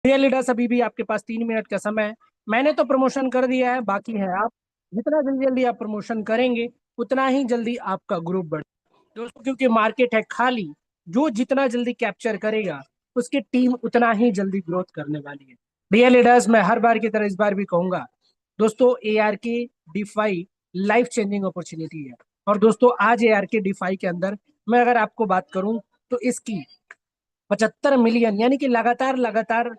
Dear leaders, अभी भी आपके पास 3 मिनट का समय है। मैंने तो प्रमोशन कर दिया है, बाकी है आप। जितना जल्दी जल्दी आप प्रमोशन करेंगे उतना ही जल्दी आपका ग्रुप बढ़े दोस्तों, क्योंकि मार्केट है खाली। जो जितना जल्दी कैप्चर करेगा उसकी टीम उतना ही जल्दी ग्रोथ करने वाली है। डियर लीडर्स, मैं हर बार की तरह इस बार भी कहूंगा दोस्तों, ARK DeFi life changing opportunity है। और दोस्तों, आज ARK DeFi के अंदर मैं अगर आपको बात करूं तो इसकी 75 मिलियन यानी कि लगातार लगातार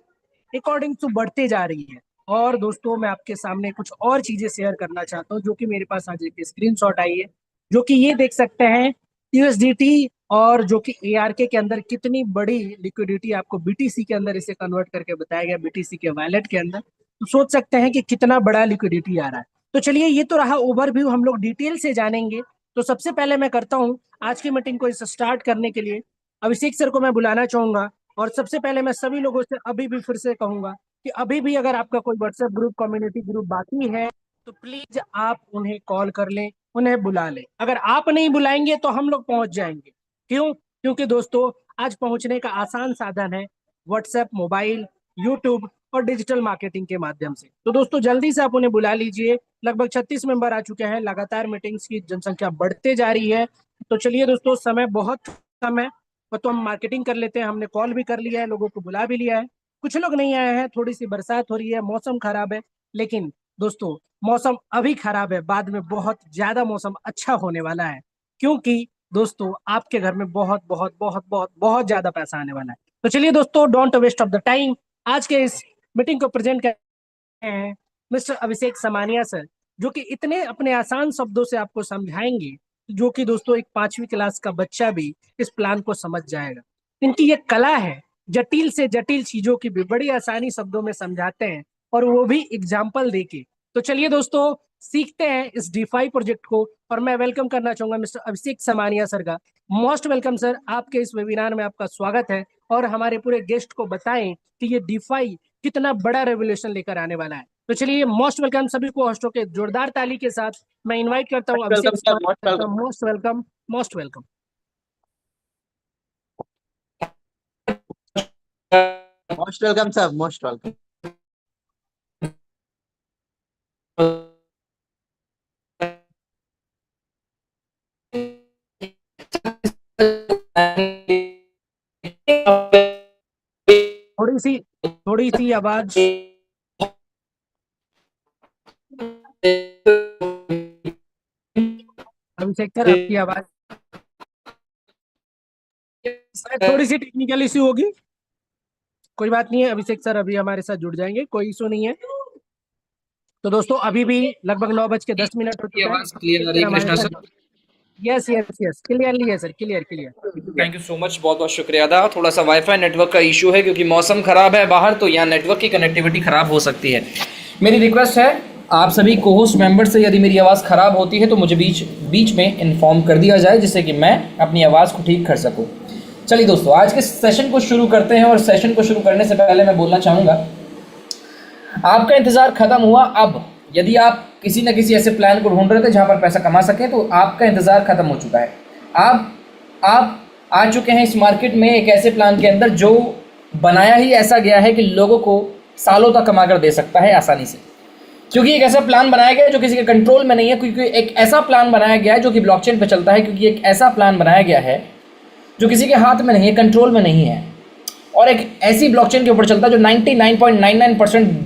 अकॉर्डिंग टू बढ़ते जा रही है। और दोस्तों, मैं आपके सामने कुछ और चीजें शेयर करना चाहता हूँ जो कि मेरे पास आज एक स्क्रीनशॉट आई है, जो कि ये देख सकते हैं USDT। और जो कि ARK के अंदर कितनी बड़ी लिक्विडिटी आपको BTC के अंदर इसे कन्वर्ट करके बताया गया, BTC के वैलेट के अंदर। तो सोच सकते हैं कि कितना बड़ा लिक्विडिटी आ रहा है। तो चलिए, ये तो रहा ओवरव्यू, हम लोग डिटेल से जानेंगे। तो सबसे पहले मैं करता हूँ आज की मीटिंग को इसे स्टार्ट करने के लिए अभिषेक सर को मैं बुलाना चाहूंगा। और सबसे पहले मैं सभी लोगों से अभी भी फिर से कहूंगा कि अभी भी अगर आपका कोई व्हाट्सएप ग्रुप, कम्युनिटी ग्रुप बाकी है तो प्लीज आप उन्हें कॉल कर लें, उन्हें बुला लें। अगर आप नहीं बुलाएंगे तो हम लोग पहुंच जाएंगे। क्यों? क्योंकि दोस्तों, आज पहुंचने का आसान साधन है व्हाट्सएप, मोबाइल, यूट्यूब और डिजिटल मार्केटिंग के माध्यम से। तो दोस्तों, जल्दी से आप उन्हें बुला लीजिए। लगभग 36 मेंबर आ चुके हैं, लगातार मीटिंग्स की जनसंख्या बढ़ते जा रही है। तो चलिए दोस्तों, समय बहुत कम है तो हम मार्केटिंग कर लेते हैं। हमने कॉल भी कर लिया है, लोगों को बुला भी लिया है। कुछ लोग नहीं आए हैं, थोड़ी सी बरसात हो रही है, मौसम खराब है। लेकिन दोस्तों, मौसम अभी खराब है, बाद में बहुत ज्यादा मौसम अच्छा होने वाला है। क्योंकि दोस्तों, आपके घर में बहुत बहुत बहुत बहुत बहुत ज्यादा पैसा आने वाला है। तो चलिए दोस्तों, don't waste of the time, आज के इस मीटिंग को प्रेजेंट कर हैं मिस्टर अभिषेक समानिया सर, जो कि इतने अपने आसान शब्दों से आपको समझाएंगे, जो कि दोस्तों एक 5वीं क्लास का बच्चा भी इस प्लान को समझ जाएगा। इनकी ये कला है, जटिल से जटिल चीजों की भी बड़ी आसानी शब्दों में समझाते हैं, और वो भी एग्जाम्पल देके। तो चलिए दोस्तों, सीखते हैं इस DeFi प्रोजेक्ट को। और मैं वेलकम करना चाहूंगा मिस्टर अभिषेक समानिया सर का। मोस्ट वेलकम सर, आपके इस वेबिनार में आपका स्वागत है। और हमारे पूरे गेस्ट को बताएं कि ये DeFi कितना बड़ा रेवोल्यूशन लेकर आने वाला है। तो चलिए, मोस्ट वेलकम सभी को होस्टों के जोरदार ताली के साथ मैं इनवाइट करता हूँ most Abhishek welcome sir, most sir. Welcome. Most welcome, most welcome. Most welcome sir, most welcome. थोड़ी सी आवाज। अभिषेक सर, आपकी आवाज शायद थोड़ी सी टेक्निकल इश्यू होगी। कोई बात नहीं है, अभिषेक सर अभी हमारे साथ जुड़ जाएंगे, कोई इशू नहीं है। तो दोस्तों, अभी भी लगभग 9:10 हो की चुका है। आवाज क्लियर आ रही सर है हमारे कृष्णा साथ। Sir? Yes yes yes, clearly है sir, clear clear. Thank you so much, बहुत बहुत शुक्रिया अदा। थोड़ा सा वाईफाई नेटवर्क का इशू है क्योंकि मौसम खराब है बाहर, तो यहाँ नेटवर्क की कनेक्टिविटी खराब हो सकती है। मेरी रिक्वेस्ट है आप सभी को होस्ट मेंबर से, यदि मेरी आवाज़ खराब होती है तो मुझे बीच बीच में इन्फॉर्म कर दिया जाए, जिससे कि मैं अपनी आवाज़ को ठीक कर सकूँ। चलिए दोस्तों, आज के सेशन को शुरू करते हैं। और सेशन को शुरू करने से पहले मैं बोलना चाहूँगा, आपका इंतजार खत्म हुआ। अब यदि आप किसी न किसी ऐसे प्लान को ढूंढ रहे थे जहां पर पैसा कमा सकें, तो आपका इंतजार खत्म हो चुका है। आप आ चुके हैं इस मार्केट में एक ऐसे प्लान के अंदर जो बनाया ही ऐसा गया है कि लोगों को सालों तक कमा कर दे सकता है आसानी से। क्योंकि एक ऐसा प्लान बनाया गया है जो किसी के कंट्रोल में नहीं है, क्योंकि एक ऐसा प्लान बनाया गया है जो कि ब्लॉकचेन पे चलता है, क्योंकि एक ऐसा प्लान बनाया गया है जो किसी के हाथ में नहीं है, कंट्रोल में नहीं है, और एक ऐसी ब्लॉकचेन के ऊपर चलता है जो 99.99%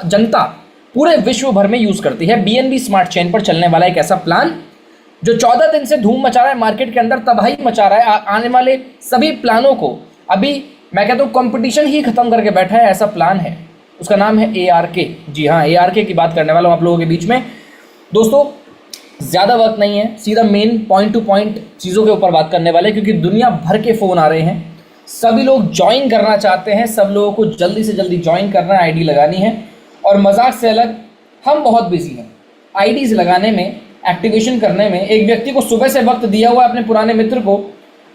जनता पूरे विश्व भर में यूज करती है। BNB स्मार्ट चेन पर चलने वाला एक ऐसा प्लान जो 14 दिन से धूम मचा रहा है मार्केट के अंदर, तबाही मचा रहा है। आने वाले सभी प्लानों को अभी मैं कहता हूँ कंपटीशन ही खत्म करके बैठा है, ऐसा प्लान है। उसका नाम है ARK। जी हाँ, ARK की बात करने वाला हूँ आप लोगों के बीच में। दोस्तों, ज़्यादा वक्त नहीं है, सीधा मेन पॉइंट टू पॉइंट चीज़ों के ऊपर बात करने वाले, क्योंकि दुनिया भर के फ़ोन आ रहे हैं, सभी लोग ज्वाइन करना चाहते हैं, सब लोगों को जल्दी से जल्दी ज्वाइन करना है, आईडी लगानी है। और मजाक से अलग, हम बहुत बिजी हैं आईडीज लगाने में, एक्टिवेशन करने में। एक व्यक्ति को सुबह से वक्त दिया हुआ है अपने पुराने मित्र को,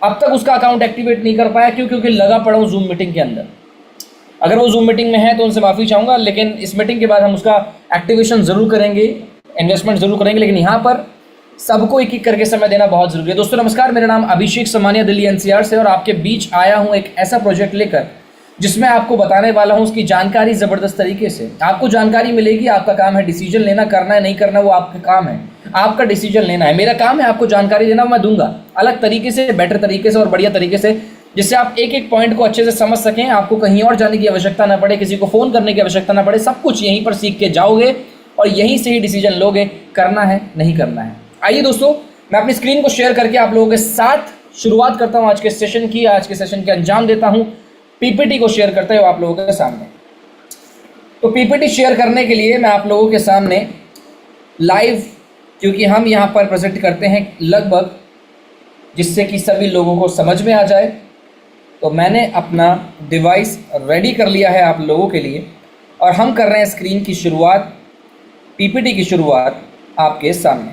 अब तक उसका अकाउंट एक्टिवेट नहीं कर पाया। क्यों? क्योंकि लगा पड़ा हूँ जूम मीटिंग के अंदर। अगर वो जूम मीटिंग में है तो उनसे माफ़ी चाहूँगा, लेकिन इस मीटिंग के बाद हम उसका एक्टिवेशन ज़रूर करेंगे, इन्वेस्टमेंट ज़रूर करेंगे। लेकिन यहाँ पर सबको एक एक करके समय देना बहुत जरूरी है। दोस्तों नमस्कार, मेरा नाम अभिषेक समानिया, दिल्ली NCR से, और आपके बीच आया हूँ एक ऐसा प्रोजेक्ट लेकर जिसमें आपको बताने वाला हूं उसकी जानकारी ज़बरदस्त तरीके से। आपको जानकारी मिलेगी, आपका काम है डिसीजन लेना, करना है नहीं करना वो आपका काम है, आपका डिसीजन लेना है। मेरा काम है आपको जानकारी देना, मैं दूंगा अलग तरीके से, बेटर तरीके से और बढ़िया तरीके से, जिससे आप एक एक पॉइंट को अच्छे से समझ सकें, आपको कहीं और जाने की आवश्यकता ना पड़े, किसी को फ़ोन करने की आवश्यकता ना पड़े, सब कुछ यहीं पर सीख के जाओगे और यहीं से ही डिसीजन लोगे, करना है नहीं करना है। आइए दोस्तों, मैं अपनी स्क्रीन को शेयर करके आप लोगों के साथ शुरुआत करता हूं आज के सेशन की, आज के सेशन के अंजाम देता हूं पीपीटी को शेयर करते हुए आप लोगों के सामने। तो पीपीटी शेयर करने के लिए मैं आप लोगों के सामने लाइव, क्योंकि हम यहां पर प्रेजेंट करते हैं लगभग जिससे कि सभी लोगों को समझ में आ जाए, तो मैंने अपना डिवाइस रेडी कर लिया है आप लोगों के लिए और हम कर रहे हैं स्क्रीन की शुरुआत, पीपीटी की शुरुआत आपके सामने।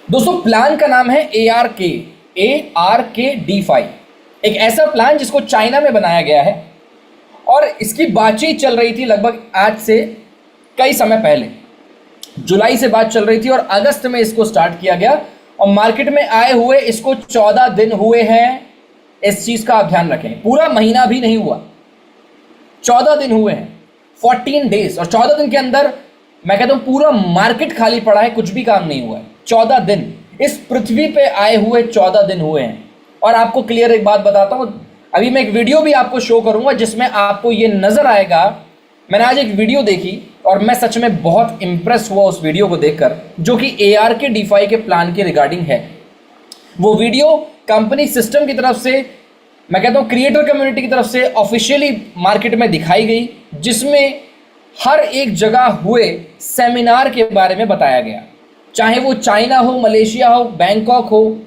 दोस्तों प्लान का नाम है ARKD5, एक ऐसा प्लान जिसको चाइना में बनाया गया है और इसकी बातचीत चल रही थी लगभग आज से कई समय पहले, जुलाई से बात चल रही थी और अगस्त में इसको स्टार्ट किया गया और मार्केट में आए हुए इसको 14 दिन हुए हैं। इस चीज़ का आप ध्यान रखें, पूरा महीना भी नहीं हुआ, 14 दिन हुए हैं, 14 डेज। और 14 दिन के अंदर मैं कहता हूं पूरा मार्केट खाली पड़ा है, कुछ भी काम नहीं हुआ है। 14 दिन इस पृथ्वी पे आए हुए 14 दिन हुए हैं। और आपको क्लियर एक बात बताता हूं, अभी मैं एक वीडियो भी आपको शो करूंगा जिसमें आपको ये नजर आएगा। मैंने आज एक वीडियो देखी और मैं सच में बहुत इंप्रेस हुआ उस वीडियो को देखकर, जो कि ARKD5 के प्लान के रिगार्डिंग है। वो वीडियो कंपनी सिस्टम की तरफ से, मैं कहता हूं क्रिएटर कम्युनिटी की तरफ से ऑफिशियली मार्केट में दिखाई गई, जिसमें हर एक जगह हुए सेमिनार के बारे में बताया गया, चाहे वो चाइना हो, मलेशिया हो, बैंकॉक हो,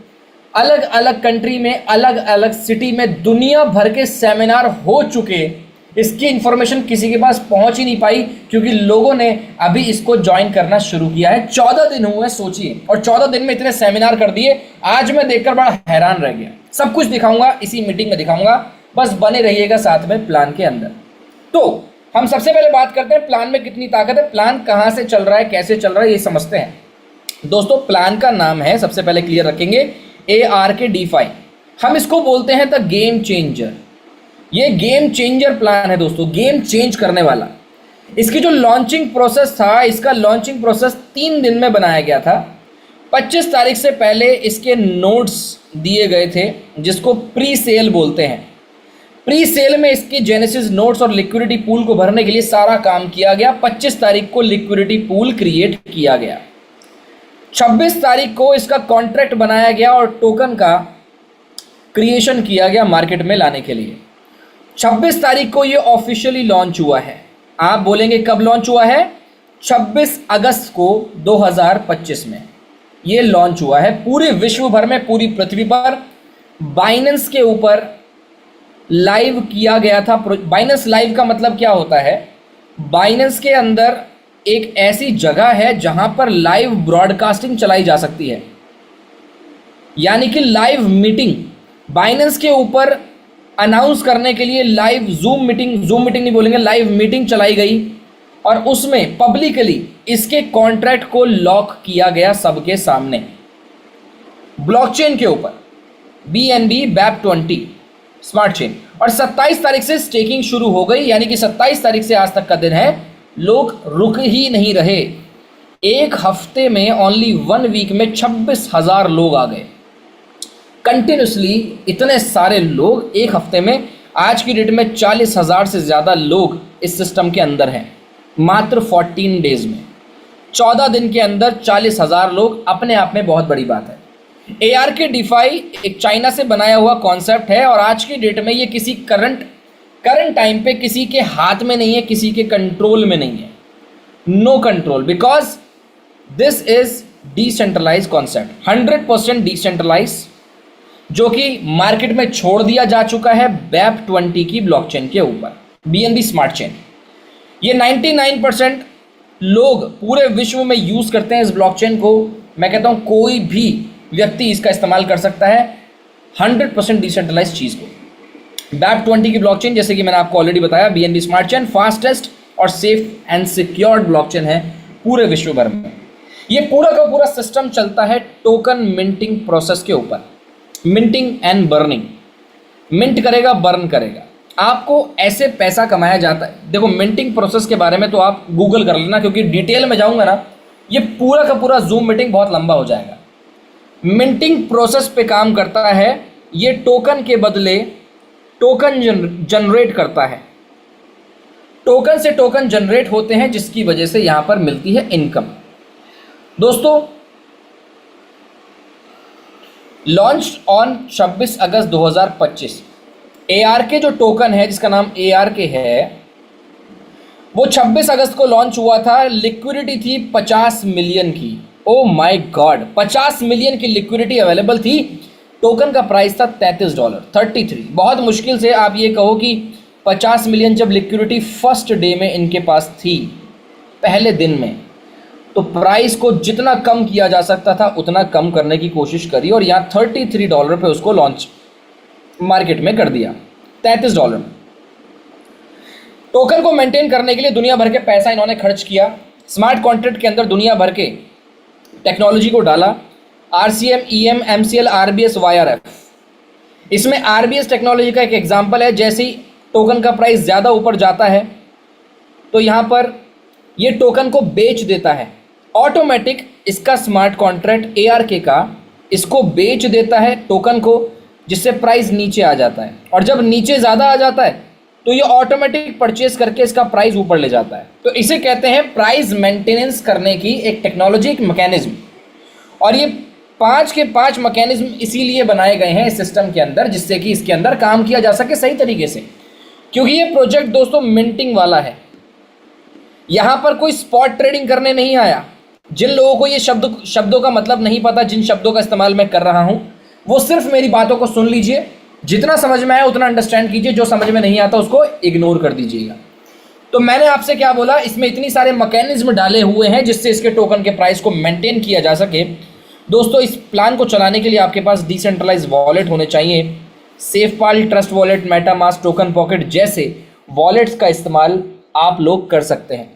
अलग अलग कंट्री में, अलग अलग सिटी में दुनिया भर के सेमिनार हो चुके। इसकी इंफॉर्मेशन किसी के पास पहुंच ही नहीं पाई क्योंकि लोगों ने अभी इसको ज्वाइन करना शुरू किया है। 14 दिन हुए सोचिए, और 14 दिन में इतने सेमिनार कर दिए। आज मैं देखकर बड़ा हैरान रह गया। सब कुछ दिखाऊंगा, इसी मीटिंग में दिखाऊंगा, बस बने रहिएगा साथ में प्लान के अंदर। तो हम सबसे पहले बात करते हैं प्लान में कितनी ताकत है, प्लान कहां से चल रहा है, कैसे चल रहा है, ये समझते हैं। दोस्तों प्लान का नाम है, सबसे पहले क्लियर रखेंगे, ARKD5। हम इसको बोलते हैं द गेम चेंजर। ये गेम चेंजर प्लान है दोस्तों, गेम चेंज करने वाला। इसकी जो लॉन्चिंग प्रोसेस था, इसका लॉन्चिंग प्रोसेस 3 दिन में बनाया गया था। 25 तारीख से पहले इसके नोट्स दिए गए थे, जिसको प्री सेल बोलते हैं। प्री सेल में इसकी जेनेसिस नोट्स और लिक्विडिटी पूल को भरने के लिए सारा काम किया गया। 25 तारीख को लिक्विडिटी पूल क्रिएट किया गया। 26 तारीख को इसका कॉन्ट्रैक्ट बनाया गया और टोकन का क्रिएशन किया गया मार्केट में लाने के लिए। 26 तारीख को ये ऑफिशियली लॉन्च हुआ है। आप बोलेंगे कब लॉन्च हुआ है? 26 अगस्त को 2025 में ये लॉन्च हुआ है। पूरे विश्व भर में, पूरी पृथ्वी पर बाइनेंस के ऊपर लाइव किया गया था। बाइनेंस लाइव का मतलब क्या होता है? बाइनेंस के अंदर एक ऐसी जगह है जहां पर लाइव ब्रॉडकास्टिंग चलाई जा सकती है, यानी कि लाइव मीटिंग। बाइनेंस के ऊपर अनाउंस करने के लिए लाइव जूम मीटिंग नहीं बोलेंगे, लाइव मीटिंग चलाई गई और उसमें पब्लिकली इसके कॉन्ट्रैक्ट को लॉक किया गया सबके सामने, ब्लॉकचेन के ऊपर, BNB BAP20 स्मार्ट चेन। और 27 तारीख से स्टेकिंग शुरू हो गई, यानी कि 27 तारीख से आज तक का दिन है। लोग रुक ही नहीं रहे। एक हफ्ते में, ओनली 1 वीक में 26,000 लोग आ गए कंटिन्यूसली। इतने सारे लोग एक हफ्ते में, आज की डेट में 40,000 से ज़्यादा लोग इस सिस्टम के अंदर हैं। मात्र 14 डेज में, 14 दिन के अंदर 40,000 लोग, अपने आप में बहुत बड़ी बात है। ARKD5 एक चाइना से बनाया हुआ कॉन्सेप्ट है और आज की डेट में ये किसी करंट टाइम पे किसी के हाथ में नहीं है, किसी के कंट्रोल में नहीं है। No control, because this is decentralize concept, 100% decentralize, जो कि मार्केट में छोड़ दिया जा चुका है BAP20 की ब्लॉकचेन के ऊपर, BNB स्मार्ट चेन। ये 99% लोग पूरे विश्व में यूज करते हैं इस ब्लॉकचेन को। मैं कहता हूं कोई भी व्यक्ति इसका इस्तेमाल कर सकता है, 100% डिसेंट्रलाइज चीज़ को। BAP20 की ब्लॉकचेन, जैसे कि मैंने आपको ऑलरेडी बताया, BNB स्मार्ट चेन फास्टेस्ट और सेफ एंड सिक्योर्ड ब्लॉकचेन है पूरे विश्व भर में। ये पूरा का पूरा सिस्टम चलता है टोकन मिंटिंग प्रोसेस के ऊपर, मिंटिंग एंड बर्निंग। मिंट करेगा, बर्न करेगा। आपको ऐसे पैसा कमाया जाता है। देखो मिंटिंग प्रोसेस के बारे में तो आप गूगल कर लेना, क्योंकि डिटेल में जाऊंगा ना ये पूरा का पूरा जूम मीटिंग बहुत लंबा हो जाएगा। मिंटिंग प्रोसेस पे काम करता है, ये टोकन के बदले टोकन जनरेट करता है। टोकन से टोकन जनरेट होते हैं, जिसकी वजह से यहां पर मिलती है इनकम। दोस्तों लॉन्च ऑन 26 अगस्त 2025 ARK जो टोकन है जिसका नाम ARK है वो 26 अगस्त को लॉन्च हुआ था। लिक्विडिटी थी 50 मिलियन की। ओ माय गॉड, 50 मिलियन की लिक्विडिटी अवेलेबल थी। टोकन का प्राइस था $33, 33। बहुत मुश्किल से आप ये कहो कि 50 मिलियन जब लिक्विडिटी फर्स्ट डे में इनके पास थी, पहले दिन में, तो प्राइस को जितना कम किया जा सकता था उतना कम करने की कोशिश करी और यहाँ $33 पे उसको लॉन्च मार्केट में कर दिया, $33 में। टोकन को मेंटेन करने के लिए दुनिया भर के पैसा इन्होंने खर्च किया। स्मार्ट कॉन्ट्रैक्ट के अंदर दुनिया भर के टेक्नोलॉजी को डाला, RCM, EM, MCL, RBS, YRF। इसमें RBS टेक्नोलॉजी का एक एग्जांपल है। जैसे ही टोकन का प्राइस ज़्यादा ऊपर जाता है तो यहाँ पर ये टोकन को बेच देता है ऑटोमेटिक। इसका स्मार्ट कॉन्ट्रैक्ट ARK का इसको बेच देता है टोकन को, जिससे प्राइस नीचे आ जाता है। और जब नीचे ज़्यादा आ जाता है तो ये ऑटोमेटिक परचेज करके इसका प्राइस ऊपर ले जाता है। तो इसे कहते हैं प्राइस मेंटेनेंस करने की एक टेक्नोलॉजी, एक मैकेनिज्म। और ये 5 के 5 मैकेनिज्म इसीलिए बनाए गए हैं इस सिस्टम के अंदर, जिससे कि इसके अंदर काम किया जा सके सही तरीके से। क्योंकि ये प्रोजेक्ट दोस्तों मिंटिंग वाला है, यहाँ पर कोई स्पॉट ट्रेडिंग करने नहीं आया। जिन लोगों को ये शब्दों का मतलब नहीं पता, जिन शब्दों का इस्तेमाल मैं कर रहा हूँ, वो सिर्फ मेरी बातों को सुन लीजिए। जितना समझ में आया उतना अंडरस्टैंड कीजिए, जो समझ में नहीं आता उसको इग्नोर कर दीजिएगा। तो मैंने आपसे क्या बोला, इसमें इतनी सारे मैकेनिज्म डाले हुए हैं जिससे इसके टोकन के प्राइस को मेंटेन किया जा सके। दोस्तों इस प्लान को चलाने के लिए आपके पास डिसेंट्रलाइज वॉलेट होने चाहिए। SafePal, Trust Wallet, MetaMask, TokenPocket जैसे वॉलेट्स का इस्तेमाल आप लोग कर सकते हैं।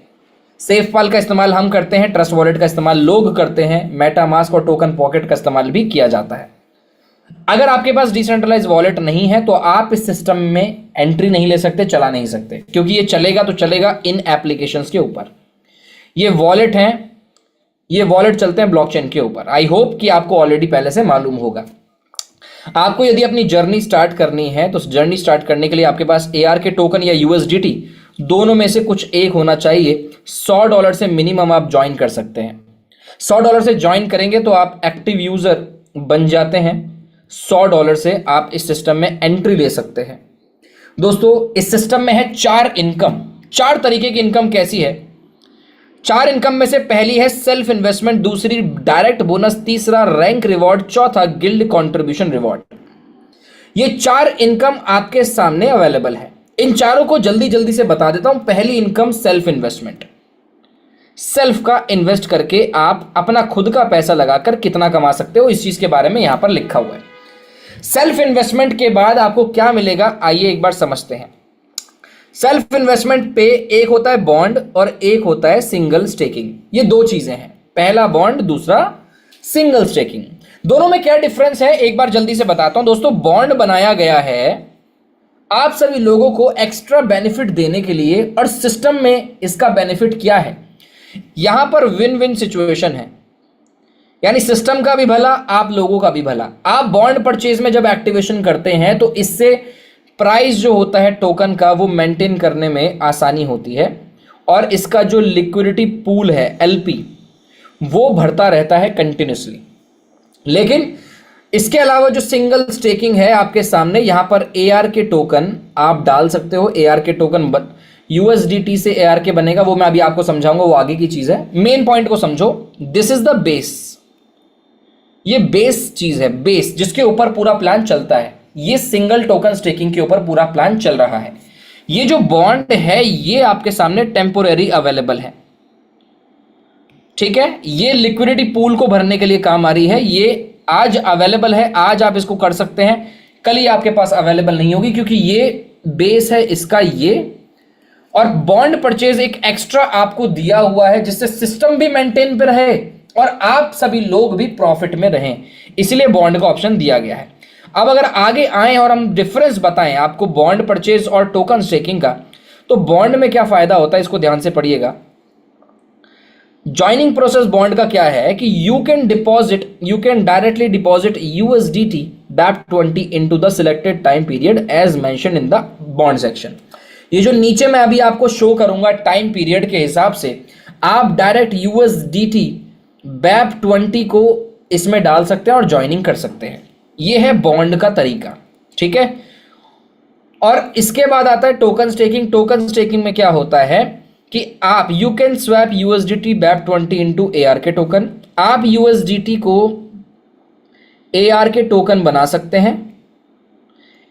सेफपाल का इस्तेमाल हम करते हैं, ट्रस्ट वॉलेट का इस्तेमाल लोग करते हैं, मेटामास्क और टोकन पॉकेट का इस्तेमाल भी किया जाता है। अगर आपके पास डिसेंट्रलाइज वॉलेट नहीं है तो आप इस सिस्टम में एंट्री नहीं ले सकते, चला नहीं सकते, क्योंकि ये चलेगा तो चलेगा इन एप्लीकेशंस के ऊपर। ये वॉलेट हैं, ये वॉलेट चलते हैं ब्लॉकचेन के ऊपर। आई होप कि आपको ऑलरेडी पहले से मालूम होगा। आपको यदि अपनी जर्नी स्टार्ट करनी है तो जर्नी स्टार्ट करने के लिए आपके पास ARK टोकन या USDT दोनों में से कुछ एक होना चाहिए। $100 से मिनिमम आप ज्वाइन कर सकते हैं। $100 से ज्वाइन करेंगे तो आप एक्टिव यूजर बन जाते हैं। $100 से आप इस सिस्टम में एंट्री ले सकते हैं। दोस्तों इस सिस्टम में है 4 इनकम। 4 तरीके की इनकम कैसी है? 4 इनकम में से पहली है सेल्फ इन्वेस्टमेंट, दूसरी डायरेक्ट बोनस, तीसरा रैंक रिवॉर्ड, चौथा गिल्ड कंट्रीब्यूशन रिवॉर्ड। ये 4 इनकम आपके सामने अवेलेबल है। इन चारों को जल्दी जल्दी से बता देता हूं। पहली इनकम सेल्फ इन्वेस्टमेंट। सेल्फ का इन्वेस्ट करके आप अपना खुद का पैसा लगाकर कितना कमा सकते हो, इस चीज के बारे में यहां पर लिखा हुआ है। सेल्फ इन्वेस्टमेंट के बाद आपको क्या मिलेगा, आइए एक बार समझते हैं। सेल्फ इन्वेस्टमेंट पे एक होता है बॉन्ड और एक होता है सिंगल स्टेकिंग। ये 2 चीजें हैं, पहला बॉन्ड, दूसरा सिंगल स्टेकिंग। दोनों में क्या डिफरेंस है एक बार जल्दी से बताता हूं। दोस्तों बॉन्ड बनाया गया है आप सभी लोगों को एक्स्ट्रा बेनिफिट देने के लिए, और सिस्टम में इसका बेनिफिट क्या है, यहां पर विन विन सिचुएशन है, यानी सिस्टम का भी भला, आप लोगों का भी भला। आप बॉन्ड परचेज में जब एक्टिवेशन करते हैं तो इससे प्राइस जो होता है टोकन का वो मेंटेन करने में आसानी होती है, और इसका जो लिक्विडिटी पूल है LP वो बढ़ता रहता है कंटिन्यूसली। लेकिन इसके अलावा जो सिंगल स्टेकिंग है आपके सामने, यहां पर ARK टोकन आप डाल सकते हो। ARK टोकन USDT से ARK बनेगा, वो मैं अभी आपको समझाऊंगा, वो आगे की चीज है। मेन पॉइंट को समझो, दिस इज द बेस। ये बेस चीज है, बेस जिसके ऊपर पूरा प्लान चलता है। ये सिंगल टोकन स्टेकिंग के ऊपर पूरा प्लान चल रहा है। ये जो बॉन्ड है ये आपके सामने टेम्पोरेरी अवेलेबल है, ठीक है। ये लिक्विडिटी पूल को भरने के लिए काम आ रही है। ये आज अवेलेबल है, आज आप इसको कर सकते हैं, कल ही आपके पास अवेलेबल नहीं होगी, क्योंकि ये बेस है इसका ये। और बॉन्ड परचेज एक एक्स्ट्रा आपको दिया हुआ है जिससे सिस्टम भी मेंटेन पे रहे और आप सभी लोग भी प्रॉफिट में रहें, इसलिए बॉन्ड का ऑप्शन दिया गया है। अब अगर आगे आए और हम डिफरेंस बताएं आपको बॉन्ड परचेज और टोकन स्टेकिंग का, तो बॉन्ड में क्या फायदा होता है इसको ध्यान से पढ़िएगा। ज्वाइनिंग प्रोसेस बॉन्ड का क्या है कि you can directly deposit USDT BAP20 into the selected time period as mention in the bond section. ये जो नीचे मैं अभी आपको शो करूंगा टाइम पीरियड के हिसाब से, आप डायरेक्ट USDT BAP20 को इसमें डाल सकते हैं और ज्वाइनिंग कर सकते हैं। ये है बॉन्ड का तरीका, ठीक है। और इसके बाद आता है टोकन स्टेकिंग। टोकन स्टेकिंग में क्या होता है कि आप you can swap USDT BAP20 into ARK token. आप USDT को ARK टोकन बना सकते हैं।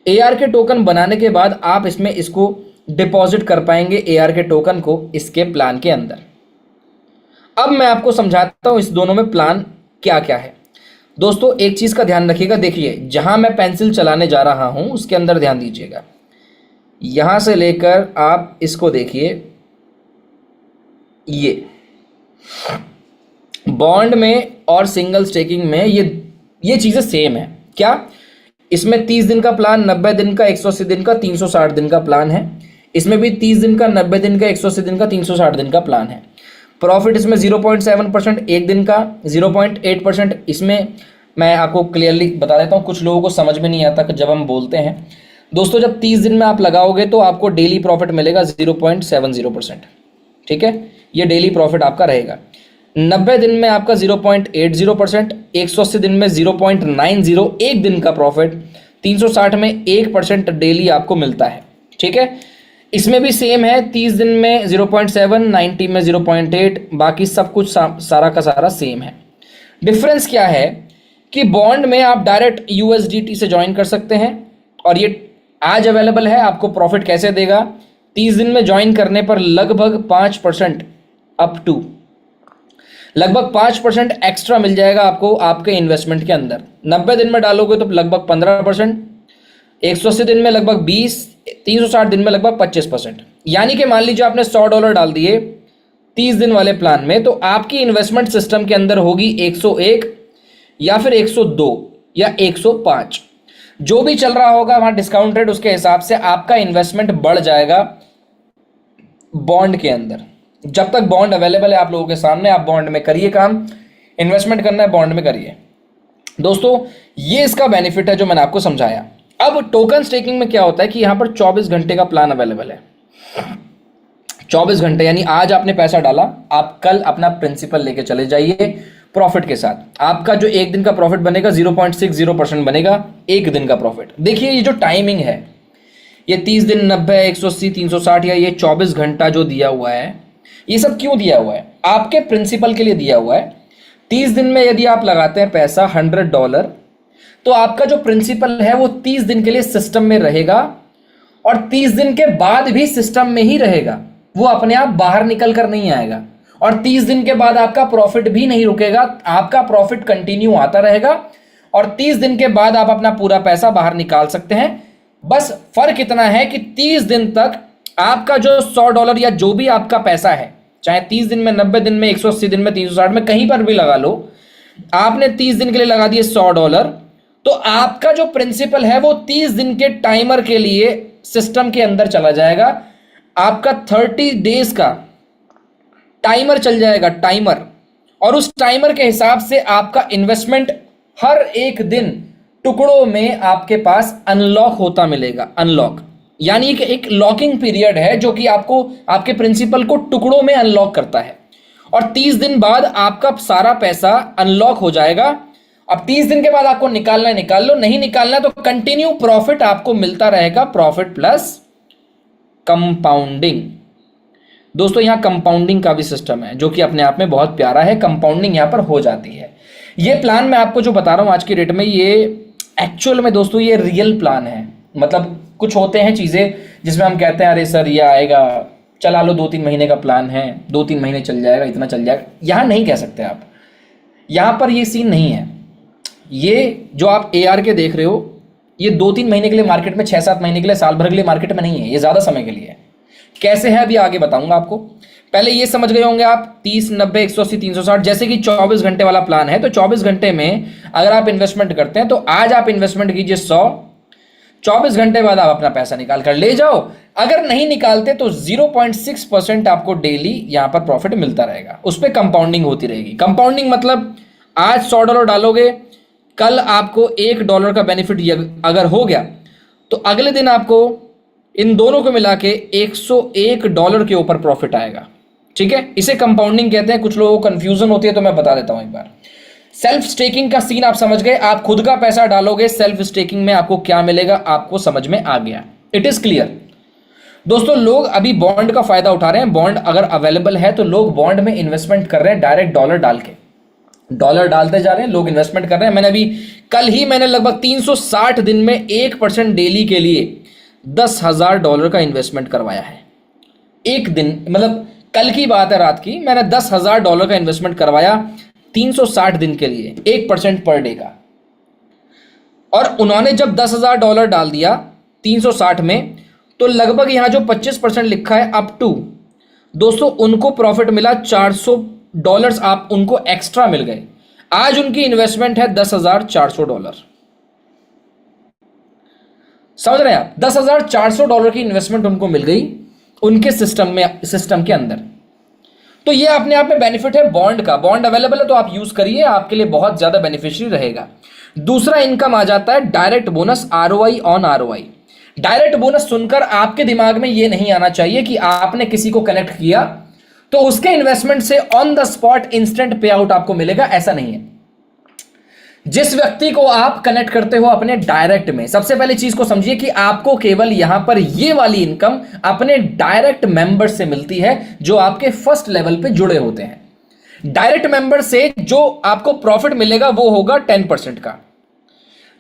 ARK टोकन बनाने के बाद आप इसमें इसको डिपॉजिट कर पाएंगे ARK टोकन को इसके प्लान के अंदर। अब मैं आपको समझाता हूं इस दोनों में प्लान क्या क्या है। दोस्तों एक चीज का ध्यान रखिएगा, देखिए जहां मैं पेंसिल चलाने जा रहा हूं उसके अंदर ध्यान दीजिएगा। यहां से लेकर आप इसको देखिए, ये बॉन्ड में और सिंगल स्टेकिंग में ये चीजें सेम है। क्या इसमें 30 दिन का प्लान, 90 दिन का, 180 दिन का, 360 दिन का प्लान है। इसमें भी 30 दिन का, 90 दिन का, 180 दिन का, 360 दिन का प्लान है। प्रॉफिट इसमें 0.7%, एक दिन का 0.8%। इसमें मैं आपको क्लियरली बता देता हूँ, कुछ लोगों को समझ में नहीं आता जब हम बोलते हैं। दोस्तों जब 30 दिन में आप लगाओगे तो आपको डेली प्रॉफिट मिलेगा 0.70%, ठीक है। ये डेली प्रॉफिट आपका रहेगा। 90 दिन में आपका 0.80%, 180 दिन में 0.90, एक दिन का प्रॉफिट, 360 में 1% डेली आपको मिलता है, ठीक है। इसमें भी सेम है, 30 दिन में 0.7, 90 में 0.8, बाकी सब कुछ सारा का सारा सेम है। डिफरेंस क्या है कि बॉन्ड में आप डायरेक्ट USDT से ज्वाइन कर सकते हैं और ये आज अवेलेबल है। आपको प्रॉफिट कैसे देगा, 30 दिन में ज्वाइन करने पर लगभग 5% अप टू लगभग 5% एक्स्ट्रा मिल जाएगा आपको आपके इन्वेस्टमेंट के अंदर। 90 दिन में डालोगे तो लगभग 15%, 180 दिन में लगभग 20, 360 दिन में लगभग 25%। यानी कि मान लीजिए आपने $100 डाल दिए 30 दिन वाले प्लान में, तो आपकी इन्वेस्टमेंट सिस्टम के अंदर होगी 101 या फिर 102 या 105, जो भी चल रहा होगा वहां डिस्काउंट रेट, उसके हिसाब से आपका इन्वेस्टमेंट बढ़ जाएगा बॉन्ड के अंदर। जब तक बॉन्ड अवेलेबल है आप लोगों के सामने, आप बॉन्ड में करिए काम, इन्वेस्टमेंट करना है बॉन्ड में करिए। दोस्तों ये इसका बेनिफिट है जो मैंने आपको समझाया। अब टोकन स्टेकिंग में क्या होता है कि यहां पर 24 घंटे का प्लान अवेलेबल है। 24 घंटे यानी आज आपने पैसा डाला, आप कल अपना प्रिंसिपल लेके चले जाइए प्रॉफिट के साथ। आपका जो एक दिन का प्रॉफिट बनेगा 0.60% बनेगा, एक दिन का प्रॉफिट। देखिए ये जो टाइमिंग है, ये 30 दिन, 90, 180, 360 या ये 24 घंटा जो दिया हुआ है, ये सब क्यों दिया हुआ है? आपके प्रिंसिपल के लिए दिया हुआ है। 30 दिन में यदि आप लगाते हैं पैसा $100, तो आपका जो प्रिंसिपल है वो 30 दिन के लिए सिस्टम में रहेगा और 30 दिन के बाद भी सिस्टम में ही रहेगा, वो अपने आप बाहर निकल कर नहीं आएगा। और 30 दिन के बाद आपका प्रॉफिट भी नहीं रुकेगा, आपका प्रॉफिट कंटिन्यू आता रहेगा और 30 दिन के बाद आप अपना पूरा पैसा बाहर निकाल सकते हैं। बस फर्क इतना है कि 30 दिन तक आपका जो $100 या जो भी आपका पैसा है, चाहे 30 दिन में, 90 दिन में, 180 दिन में, 360 में, कहीं पर भी लगा लो, आपने 30 दिन के लिए लगा दिए $100, तो आपका जो प्रिंसिपल है वो 30 दिन के टाइमर के लिए सिस्टम के अंदर चला जाएगा। आपका 30 डेज का टाइमर चल जाएगा, टाइमर, और उस टाइमर के हिसाब से आपका इन्वेस्टमेंट हर एक दिन टुकड़ों में आपके पास अनलॉक होता मिलेगा। अनलॉक यानी कि एक लॉकिंग पीरियड है जो कि आपको आपके प्रिंसिपल को टुकड़ों में अनलॉक करता है और 30 दिन बाद आपका सारा पैसा अनलॉक हो जाएगा। अब 30 दिन के बाद आपको निकालना है निकाल लो, नहीं निकालना तो कंटिन्यू प्रॉफिट आपको मिलता रहेगा, प्रॉफिट प्लस कंपाउंडिंग। दोस्तों यहां कंपाउंडिंग का भी सिस्टम है जो कि अपने आप में बहुत प्यारा है, कंपाउंडिंग यहां पर हो जाती है। ये प्लान मैं आपको जो बता रहा हूं आज की डेट में, ये एक्चुअल में दोस्तों ये रियल प्लान है। मतलब कुछ होते हैं चीजें जिसमें हम कहते हैं अरे सर ये आएगा, चला लो 2-3 महीने का प्लान है, 2-3 महीने चल जाएगा, इतना चल जाएगा। यहां नहीं कह सकते आप, यहां पर ये सीन नहीं है। ये जो आप ARK देख रहे हो, ये 2-3 महीने के लिए मार्केट में, 6-7 महीने के लिए, साल भर के लिए मार्केट में नहीं है, ये ज्यादा समय के लिए है। कैसे है अभी आगे बताऊंगा आपको। पहले ये समझ गए होंगे आप 30, 90, 180, 360, जैसे कि 24 घंटे वाला प्लान है, तो 24 घंटे में अगर आप इन्वेस्टमेंट करते हैं तो आज आप इन्वेस्टमेंट कीजिए 100, 24 घंटे बाद आप अपना पैसा निकाल कर ले जाओ। अगर नहीं निकालते तो 0.6% आपको डेली यहां पर प्रॉफिट मिलता रहेगा, उस पर कंपाउंडिंग होती रहेगी। कंपाउंडिंग मतलब आज $100 डालोगे, कल आपको $1 का बेनिफिट अगर हो गया तो अगले दिन आपको इन दोनों को मिला के $101 के ऊपर प्रॉफिट आएगा। ठीक है, इसे कंपाउंडिंग कहते हैं। कुछ लोगों को कंफ्यूजन होती है तो मैं बता देता हूं एक बार। सेल्फ स्टेकिंग का सीन आप समझ गए, आप खुद का पैसा डालोगे, सेल्फ स्टेकिंग में आपको क्या मिलेगा आपको समझ में आ गया। इट इज क्लियर दोस्तों। लोग अभी बॉन्ड का फायदा उठा रहे हैं, बॉन्ड अगर अवेलेबल है तो लोग बॉन्ड में इन्वेस्टमेंट कर रहे हैं, डायरेक्ट डॉलर डाल के, डॉलर डालते जा रहे हैं, लोग इन्वेस्टमेंट कर रहे हैं। मैंने अभी कल ही लगभग 360 दिन में 1% डेली के लिए $10,000 का इन्वेस्टमेंट करवाया है। एक दिन, मतलब कल की बात है, रात की, मैंने $10,000 का इन्वेस्टमेंट करवाया 360 दिन के लिए, 1% पर डे का। और उन्होंने जब $10,000 डाल दिया 360 में, तो लगभग यहां जो 25% लिखा है अप टू, दोस्तों उनको प्रॉफिट मिला $400, आप उनको एक्स्ट्रा मिल गए। आज उनकी इन्वेस्टमेंट है $10,400। समझ रहे हैं आप? $10,400 की इन्वेस्टमेंट उनको मिल गई उनके सिस्टम के अंदर। तो ये अपने आप में बेनिफिट है बॉन्ड का। बॉन्ड अवेलेबल है तो आप यूज करिए, आपके लिए बहुत ज्यादा बेनिफिशियरी रहेगा। दूसरा इनकम आ जाता है direct bonus, ROI on ROI। Direct bonus सुनकर आपके दिमाग में ये नहीं आना चाहिए कि आपने किसी को कनेक्ट किया तो उसके इन्वेस्टमेंट से ऑन द स्पॉट इंस्टेंट पे आउट आपको मिलेगा, ऐसा नहीं है। जिस व्यक्ति को आप कनेक्ट करते हो अपने डायरेक्ट में, सबसे पहली चीज को समझिए कि आपको केवल यहां पर ये वाली इनकम अपने डायरेक्ट मेंबर से मिलती है जो आपके फर्स्ट लेवल पे जुड़े होते हैं। डायरेक्ट मेंबर से जो आपको प्रॉफिट मिलेगा वो होगा 10% का।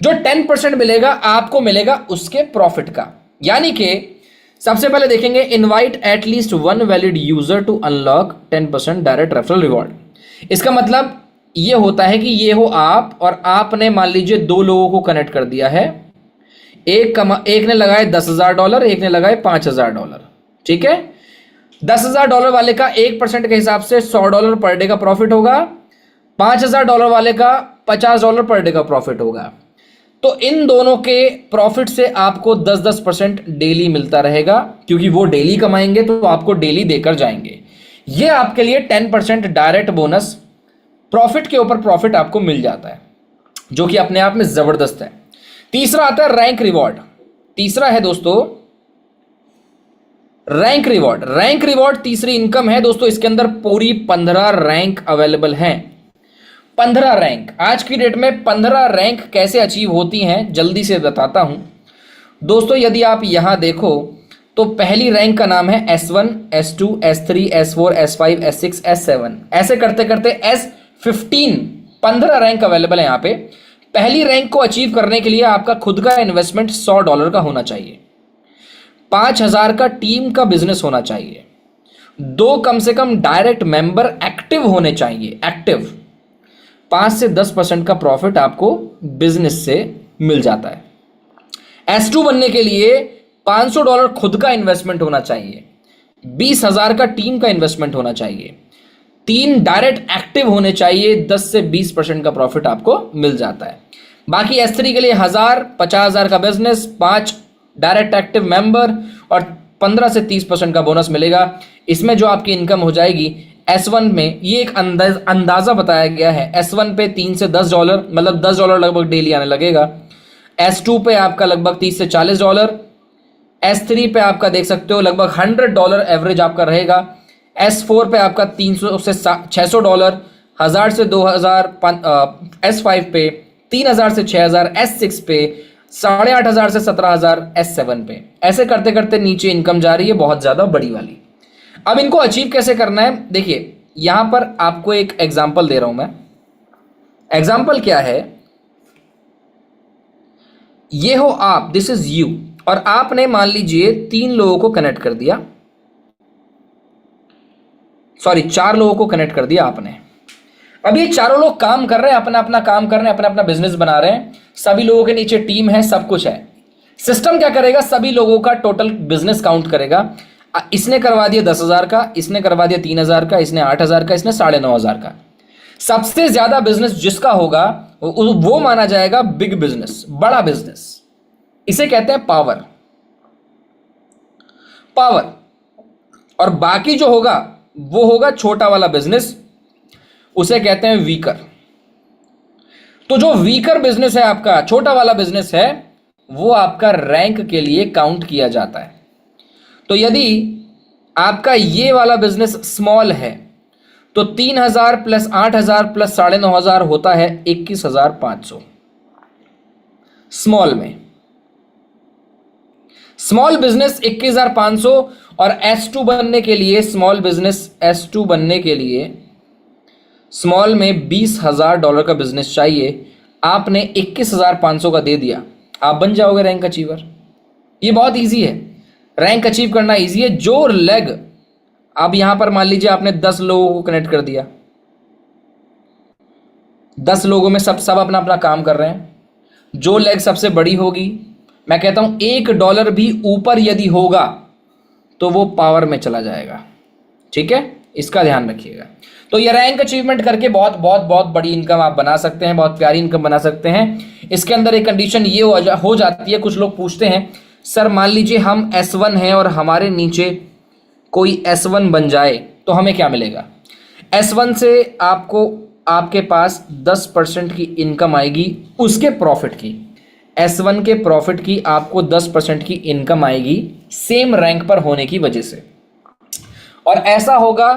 जो 10% मिलेगा आपको मिलेगा उसके प्रॉफिट का। यानी कि सबसे पहले देखेंगे, invite at least 1 valid user to unlock 10% direct referral reward. इसका मतलब ये होता है कि ये हो आप और आपने मान लीजिए 2 लोगों को कनेक्ट कर दिया है, एक ने लगाए $10,000, एक ने लगाए $5,000। ठीक है, $10,000 वाले का 1% के हिसाब से $100 पर डे का प्रॉफिट होगा, $5,000 वाले का $50 पर डे का प्रॉफिट होगा। तो इन दोनों के प्रॉफिट से आपको 10-10% डेली मिलता रहेगा, क्योंकि वो डेली कमाएंगे तो आपको डेली देकर जाएंगे। ये आपके लिए 10% डायरेक्ट बोनस, प्रॉफिट के ऊपर प्रॉफिट आपको मिल जाता है, जो कि अपने आप में जबरदस्त है। तीसरा आता है रैंक रिवॉर्ड। तीसरा है दोस्तों रैंक रिवॉर्ड। रैंक रिवॉर्ड तीसरी इनकम है दोस्तों। इसके अंदर पूरी 15 रैंक अवेलेबल हैं। 15 रैंक, आज की डेट में 15 रैंक कैसे अचीव होती हैं जल्दी से बताता हूं दोस्तों। यदि आप यहां देखो तो पहली रैंक का नाम है S1, S2, S3, S4, S5, S6, S7, ऐसे करते करते S15, 15 रैंक अवेलेबल है यहां पे। पहली रैंक को अचीव करने के लिए आपका खुद का इन्वेस्टमेंट $100 का होना चाहिए, 5,000 का टीम का बिजनेस होना चाहिए, 2 कम से कम डायरेक्ट मेंबर एक्टिव होने चाहिए, एक्टिव। 5 से 10% का प्रॉफिट आपको बिजनेस से मिल जाता है। S2 बनने के लिए $500 खुद का इन्वेस्टमेंट होना चाहिए, 20,000 का टीम का इन्वेस्टमेंट होना चाहिए, 3 डायरेक्ट एक्टिव होने चाहिए, 10 से 20% का प्रॉफिट आपको मिल जाता है। बाकी S3 के लिए 1,000, 50,000 का बिजनेस, 5 डायरेक्ट एक्टिव मेंबर और 15 से 30% का बोनस मिलेगा। इसमें जो आपकी इनकम हो जाएगी S1 में, ये एक अंदाजा बताया गया है, S1 पे $3 से $10, मतलब $10 लगभग डेली आने लगेगा। S2 पे आपका लगभग $30 से $40, S3 पे आपका देख सकते हो लगभग $100 एवरेज आपका रहेगा, S4 पे आपका $300 से $600, 1,000 से 2,000, S5 पे 3,000 से 6,000, S6 पे 8,500 से 17,000, S7 पे। ऐसे करते करते नीचे इनकम जा रही है बहुत ज्यादा बड़ी वाली। अब इनको अचीव कैसे करना है, देखिए यहां पर आपको एक एग्जांपल दे रहा हूं मैं। एग्जांपल क्या है, ये हो आप, दिस इज यू, और आपने मान लीजिए 3 लोगों को कनेक्ट कर दिया, सॉरी 4 लोगों को कनेक्ट कर दिया आपने। अब ये चारों लोग काम कर रहे हैं, अपना अपना काम कर रहे हैं, अपना अपना बिजनेस बना रहे हैं, सभी लोगों के नीचे टीम है, सब कुछ है। सिस्टम क्या करेगा, सभी लोगों का टोटल बिजनेस काउंट करेगा। इसने करवा दिया 10,000 का, इसने करवा दिया 3,000 का, इसने 8,000 का, इसने 9,500 का। सबसे ज्यादा बिजनेस जिसका होगा वो माना जाएगा बिग बिजनेस, बड़ा बिजनेस। इसे कहते हैं पावर। पावर। और बाकी जो होगा वो होगा छोटा वाला बिजनेस, उसे कहते हैं वीकर। तो जो वीकर बिजनेस है आपका, छोटा वाला बिजनेस है, वो आपका रैंक के लिए काउंट किया जाता है। तो यदि आपका ये वाला बिजनेस स्मॉल है तो 3,000 प्लस 8,000 प्लस 9,500 होता है 21,500 स्मॉल में। Small business 21,500। और S2 बनने के लिए, स्मॉल बिजनेस S2 बनने के लिए स्मॉल में $20,000 का बिजनेस चाहिए। आपने 21,500 का दे दिया, आप बन जाओगे रैंक अचीवर। ये बहुत इजी है, रैंक अचीव करना इजी है। जो लेग, अब यहां पर मान लीजिए आपने 10 लोगों को कनेक्ट कर दिया, 10 लोगों में सब अपना अपना काम कर रहे हैं। जो लेग सबसे बड़ी होगी, मैं कहता हूं $1 भी ऊपर यदि होगा तो वो पावर में चला जाएगा। ठीक है, इसका ध्यान रखिएगा। तो ये रैंक अचीवमेंट करके बहुत बहुत बहुत बड़ी इनकम आप बना सकते हैं, बहुत प्यारी इनकम बना सकते हैं। इसके अंदर एक कंडीशन ये हो जाती है, कुछ लोग पूछते हैं सर मान लीजिए हम S1 हैं और हमारे नीचे कोई S1 बन जाए तो हमें क्या मिलेगा। S1 से आपको, आपके पास 10% की इनकम आएगी उसके प्रॉफिट की। S1 के प्रॉफिट की आपको 10% की इनकम आएगी सेम रैंक पर होने की वजह से। और ऐसा होगा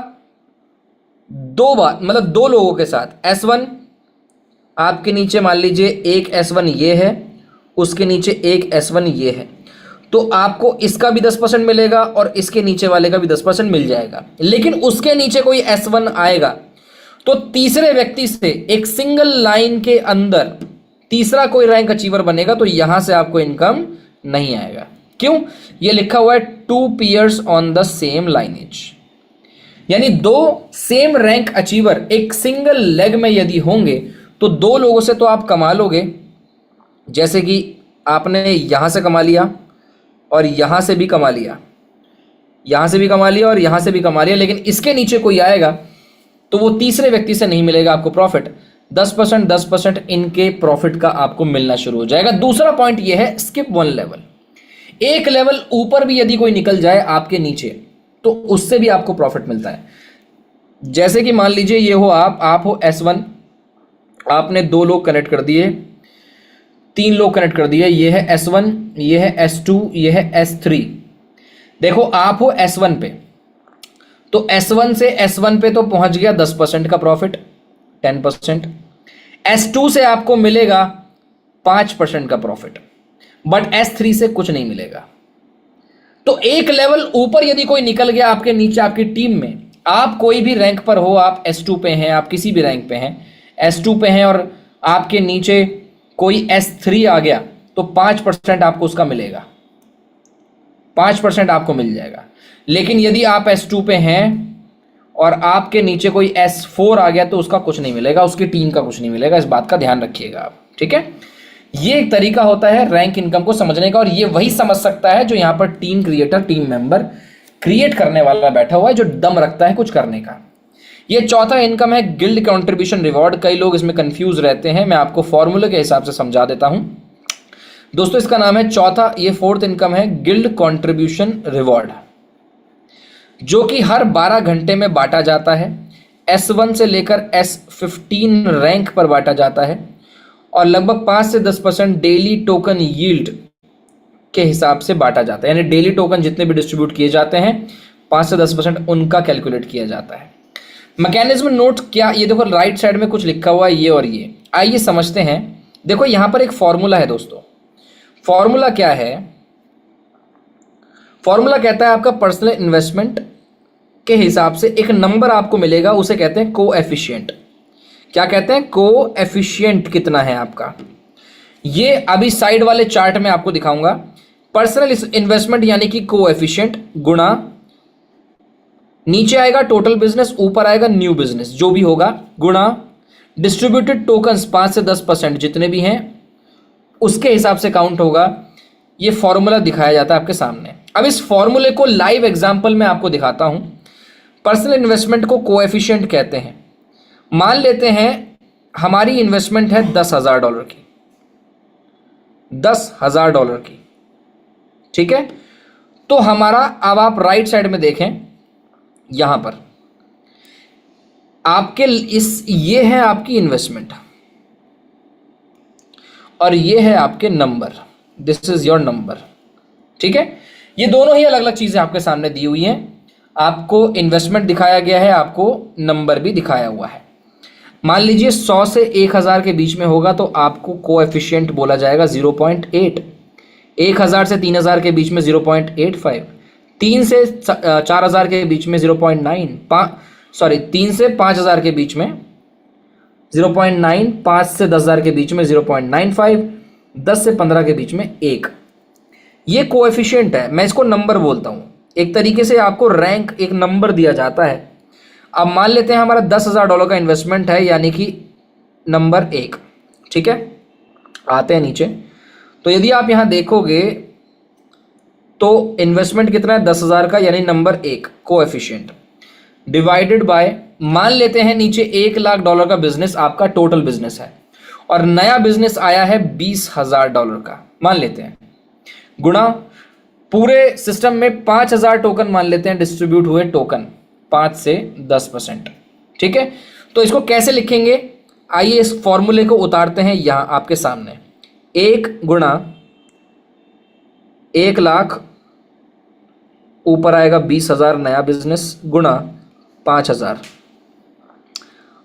2 बार, मतलब 2 लोगों के साथ। S1 आपके नीचे मान लीजिए एक S1 ये है, उसके नीचे एक S1 ये है, तो आपको इसका भी 10% मिलेगा और इसके नीचे वाले का भी 10% मिल जाएगा। लेकिन उसके नीचे कोई S1 आएगा तो तीसरे व्यक्ति से एक सिंगल लाइन के अंदर तीसरा कोई रैंक अचीवर बनेगा तो यहां से आपको इनकम नहीं आएगा। क्यों? ये लिखा हुआ है 2 peers on the same lineage, यानी 2 सेम रैंक अचीवर एक सिंगल लेग में यदि होंगे तो 2 लोगों से तो आप कमा लोगे। जैसे कि आपने यहां से कमा लिया और यहां से भी कमा लिया, यहां से भी कमा लिया और यहां से भी कमा लिया, लेकिन इसके नीचे कोई आएगा तो वो तीसरे व्यक्ति से नहीं मिलेगा आपको प्रॉफिट। 10% इनके प्रॉफिट का आपको मिलना शुरू हो जाएगा। दूसरा पॉइंट ये है स्किप 1 लेवल। एक लेवल ऊपर भी यदि कोई निकल जाए आपके नीचे तो उससे भी आपको प्रॉफिट मिलता है। जैसे कि मान लीजिए ये हो आप हो S1, आपने 2 लोग कनेक्ट कर दिए, 3 लोग कनेक्ट कर दिए, ये है S1, ये है S2, ये है S3। देखो आप हो S1 पे, तो S1 से S1 पे तो पहुंच गया 10% का प्रॉफिट, 10%। S2 से आपको मिलेगा 5% का प्रॉफिट, बट S3 से कुछ नहीं मिलेगा। तो एक लेवल ऊपर यदि कोई निकल गया आपके नीचे आपकी टीम में, आप कोई भी रैंक पर हो, आप S2 पे हैं, आप किसी भी रैंक पे हैं, S2 पे हैं और आपके नीचे कोई S3 आ गया तो 5% आपको उसका मिलेगा, 5% आपको मिल जाएगा। लेकिन यदि आप S2 पे हैं और आपके नीचे कोई S4 आ गया तो उसका कुछ नहीं मिलेगा, उसकी टीम का कुछ नहीं मिलेगा। इस बात का ध्यान रखिएगा आप। ठीक है, ये एक तरीका होता है रैंक इनकम को समझने का, और ये वही समझ सकता है जो यहां पर team creator, team member create करने वाला बैठा हुआ है, जो दम रखता है कुछ करने का। ये चौथा इनकम है गिल्ड कंट्रीब्यूशन रिवॉर्ड। कई लोग इसमें कंफ्यूज रहते हैं, मैं आपको फॉर्मूले के हिसाब से समझा देता हूं दोस्तों। इसका नाम है चौथा, ये 4th इनकम है गिल्ड कंट्रीब्यूशन रिवॉर्ड, जो कि हर 12 घंटे में बांटा जाता है। S1 से लेकर S15 रैंक पर बांटा जाता है और लगभग 5 से 10% डेली टोकन यील्ड के हिसाब से बांटा जाता है। यानी डेली टोकन जितने भी डिस्ट्रीब्यूट किए जाते हैं 5 से 10% उनका कैलकुलेट किया जाता है। मैकेनिज्म नोट क्या, ये देखो राइट साइड में कुछ लिखा हुआ है ये और ये, आइए समझते हैं। देखो यहां पर एक फॉर्मूला है दोस्तों। फॉर्मूला क्या है? फॉर्मूला कहता है आपका पर्सनल इन्वेस्टमेंट के हिसाब से एक नंबर आपको मिलेगा, उसे कहते हैं कोएफिशिएंट। क्या कहते हैं? कोएफिशिएंट कितना है आपका। ये अभी साइड वाले चार्ट में आपको दिखाऊंगा। पर्सनल इन्वेस्टमेंट यानी कि कोएफिशिएंट गुणा, नीचे आएगा टोटल बिजनेस, ऊपर आएगा न्यू बिजनेस, जो भी होगा, गुणा डिस्ट्रीब्यूटेड टोकन्स 5 से 10% जितने भी हैं उसके हिसाब से काउंट होगा। ये फॉर्मूला दिखाया जाता है आपके सामने। अब इस फॉर्मूले को लाइव एग्जाम्पल में आपको दिखाता हूं। पर्सनल इन्वेस्टमेंट को कोएफिशिएंट कहते हैं। मान लेते हैं हमारी इन्वेस्टमेंट है $10,000 की, $10,000 की, ठीक है। तो हमारा, अब आप राइट साइड में देखें, यहां पर आपके ये है आपकी इन्वेस्टमेंट और ये है आपके number, this is your number, ठीक है। ये दोनों ही अलग अलग चीजें आपके सामने दी हुई हैं। आपको इन्वेस्टमेंट दिखाया गया है, आपको नंबर भी दिखाया हुआ है। मान लीजिए 100 से 1000 के बीच में होगा तो आपको कोएफिशिएंट बोला जाएगा 0.8, 1000 से 3000 के बीच में 0.85, 3 से 4000 के बीच में 0.9, 3 से 5000 के बीच में 0.9, 5 से 10,000 के बीच में 0.95, 10 से 15 के बीच में 1। ये कोएफिशिएंट है, मैं इसको नंबर बोलता हूं। एक तरीके से आपको रैंक, एक नंबर दिया जाता है। अब मान लेते हैं हमारा $10,000 का इन्वेस्टमेंट है, यानी कि नंबर 1, ठीक है। आते हैं नीचे, तो यदि आप यहां देखोगे तो इन्वेस्टमेंट कितना है, 10,000 का, यानी नंबर 1 कोएफिशिएंट, डिवाइडेड बाय, मान लेते हैं नीचे $1,00,000 का बिजनेस आपका टोटल बिजनेस है और नया बिजनेस आया है $20,000 का, मान लेते हैं, गुणा पूरे सिस्टम में 5,000 टोकन मान लेते हैं डिस्ट्रीब्यूट हुए, टोकन 5 से 10%, ठीक है। तो इसको कैसे लिखेंगे, आइए इस फॉर्मूले को उतारते हैं यहां आपके सामने। 1 गुणा 1,00,000, ऊपर आएगा 20,000 नया बिजनेस, गुणा 5,000।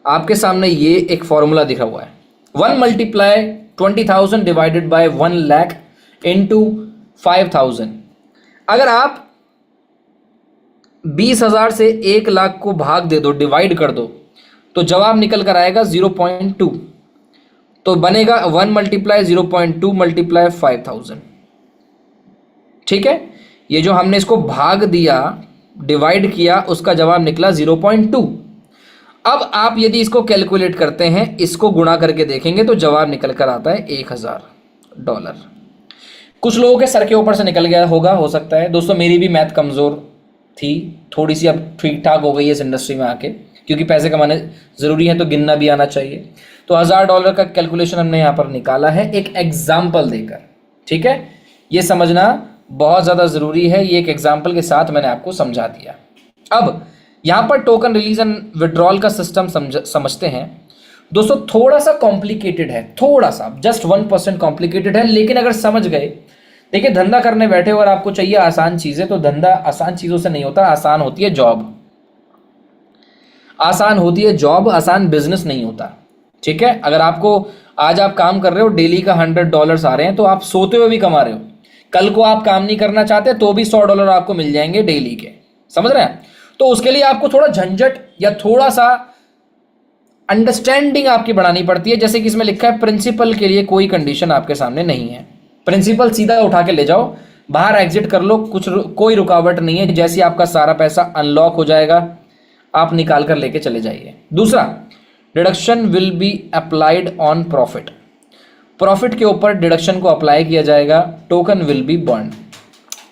आपके सामने ये एक फॉर्मूला दिखा हुआ है, 1 मल्टीप्लाई 20,000 डिवाइडेड बाय 1,00,000 इंटू 5,000। अगर आप 20,000 से 1,00,000 को भाग दे दो, डिवाइड कर दो, तो जवाब निकल कर आएगा 0.2। तो बनेगा 1 मल्टीप्लाई 0.2 मल्टीप्लाई 5,000, ठीक है। ये जो हमने इसको भाग दिया, डिवाइड किया, उसका जवाब निकला 0.2। अब आप यदि इसको कैलकुलेट करते हैं, इसको गुणा करके देखेंगे तो जवाब निकल कर आता है $1,000। कुछ लोगों के सर के ऊपर से निकल गया होगा, हो सकता है। दोस्तों मेरी भी मैथ कमज़ोर थी थोड़ी सी, अब ठीक ठाक हो गई है इस इंडस्ट्री में आके, क्योंकि पैसे कमाने ज़रूरी है तो गिनना भी आना चाहिए। तो $1,000 का कैलकुलेशन हमने यहाँ पर निकाला है एक एग्जाम्पल देकर, ठीक है। ये समझना बहुत ज़्यादा ज़रूरी है, ये एक एग्जाम्पल के साथ मैंने आपको समझा दिया। अब यहाँ पर टोकन रिलीज एंड विड्रॉल का सिस्टम समझते हैं। दोस्तों थोड़ा सा कॉम्प्लिकेटेड है, थोड़ा सा, जस्ट 1% कॉम्प्लिकेटेड है, लेकिन अगर समझ गए, देखिए धंधा करने बैठे और आपको चाहिए आसान चीजें, तो धंधा आसान चीजों से नहीं होता, आसान होती है जॉब, आसान होती है जॉब, आसान बिजनेस नहीं होता, ठीक है। अगर आपको आज आप काम कर रहे हो, डेली का $100 आ रहे हैं, तो आप सोते हुए भी कमा रहे हो। कल को आप काम नहीं करना चाहते तो भी $100 आपको मिल जाएंगे डेली के, समझ रहे हैं। तो उसके लिए आपको थोड़ा झंझट या थोड़ा सा अंडरस्टैंडिंग आपकी बढ़ानी पड़ती है। जैसे कि इसमें लिखा है प्रिंसिपल के लिए कोई कंडीशन आपके सामने नहीं है, प्रिंसिपल सीधा उठा के ले जाओ, बाहर एग्जिट कर लो, कोई रुकावट नहीं है। जैसे आपका सारा पैसा अनलॉक हो जाएगा, आप निकाल कर लेके चले जाइए। दूसरा, deduction will be applied on profit, profit के ऊपर डिडक्शन को अप्लाई किया जाएगा। टोकन विल बी बर्न,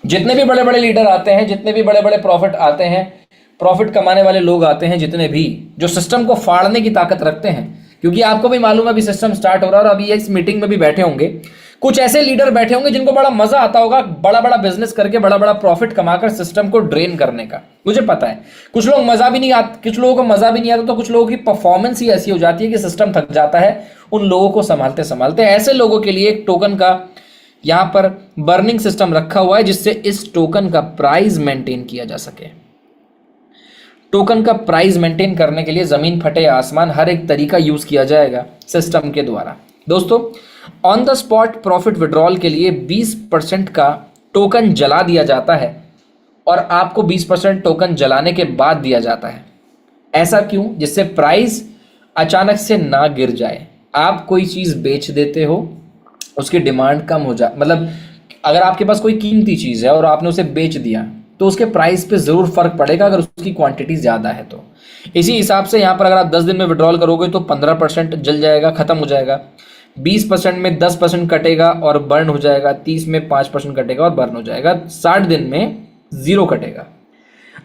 जितने भी बड़े बड़े लीडर आते हैं, जितने भी बड़े बड़े प्रॉफिट आते हैं, प्रॉफिट कमाने वाले लोग आते हैं, जितने भी जो सिस्टम को फाड़ने की ताकत रखते हैं, क्योंकि आपको भी मालूम है अभी सिस्टम स्टार्ट हो रहा है और अभी इस मीटिंग में भी बैठे होंगे कुछ ऐसे लीडर बैठे होंगे जिनको बड़ा मजा आता होगा बड़ा बड़ा बिजनेस करके बड़ा बड़ा प्रॉफिट कमाकर सिस्टम को ड्रेन करने का। मुझे पता है कुछ लोग मजा भी नहीं आता, कुछ लोगों को मजा भी नहीं आता, तो कुछ लोगों की परफॉर्मेंस ही ऐसी हो जाती है कि सिस्टम थक जाता है उन लोगों को संभालते संभालते। ऐसे लोगों के लिए एक टोकन का यहां पर बर्निंग सिस्टम रखा हुआ है जिससे इस टोकन का प्राइस मेंटेन किया जा सके। टोकन का प्राइस मेंटेन करने के लिए जमीन फटे आसमान हर एक तरीका यूज किया जाएगा सिस्टम के द्वारा। दोस्तों on the spot profit withdrawal के लिए 20% का टोकन जला दिया जाता है और आपको 20% टोकन जलाने के बाद दिया जाता है। ऐसा क्यों? जिससे प्राइस अचानक से ना गिर जाए। आप कोई चीज बेच देते हो, उसकी डिमांड कम हो जाए, मतलब अगर आपके पास कोई कीमती चीज है और आपने उसे बेच दिया तो उसके प्राइस पे जरूर फर्क पड़ेगा अगर उसकी क्वांटिटी ज्यादा है तो। इसी हिसाब से यहाँ पर अगर आप 10 दिन में विड्रॉल करोगे तो 15% जल जाएगा, खत्म हो जाएगा। 20% में 10% कटेगा और बर्न हो जाएगा, 30 में 5% कटेगा और बर्न हो जाएगा, 60 दिन में 0 कटेगा।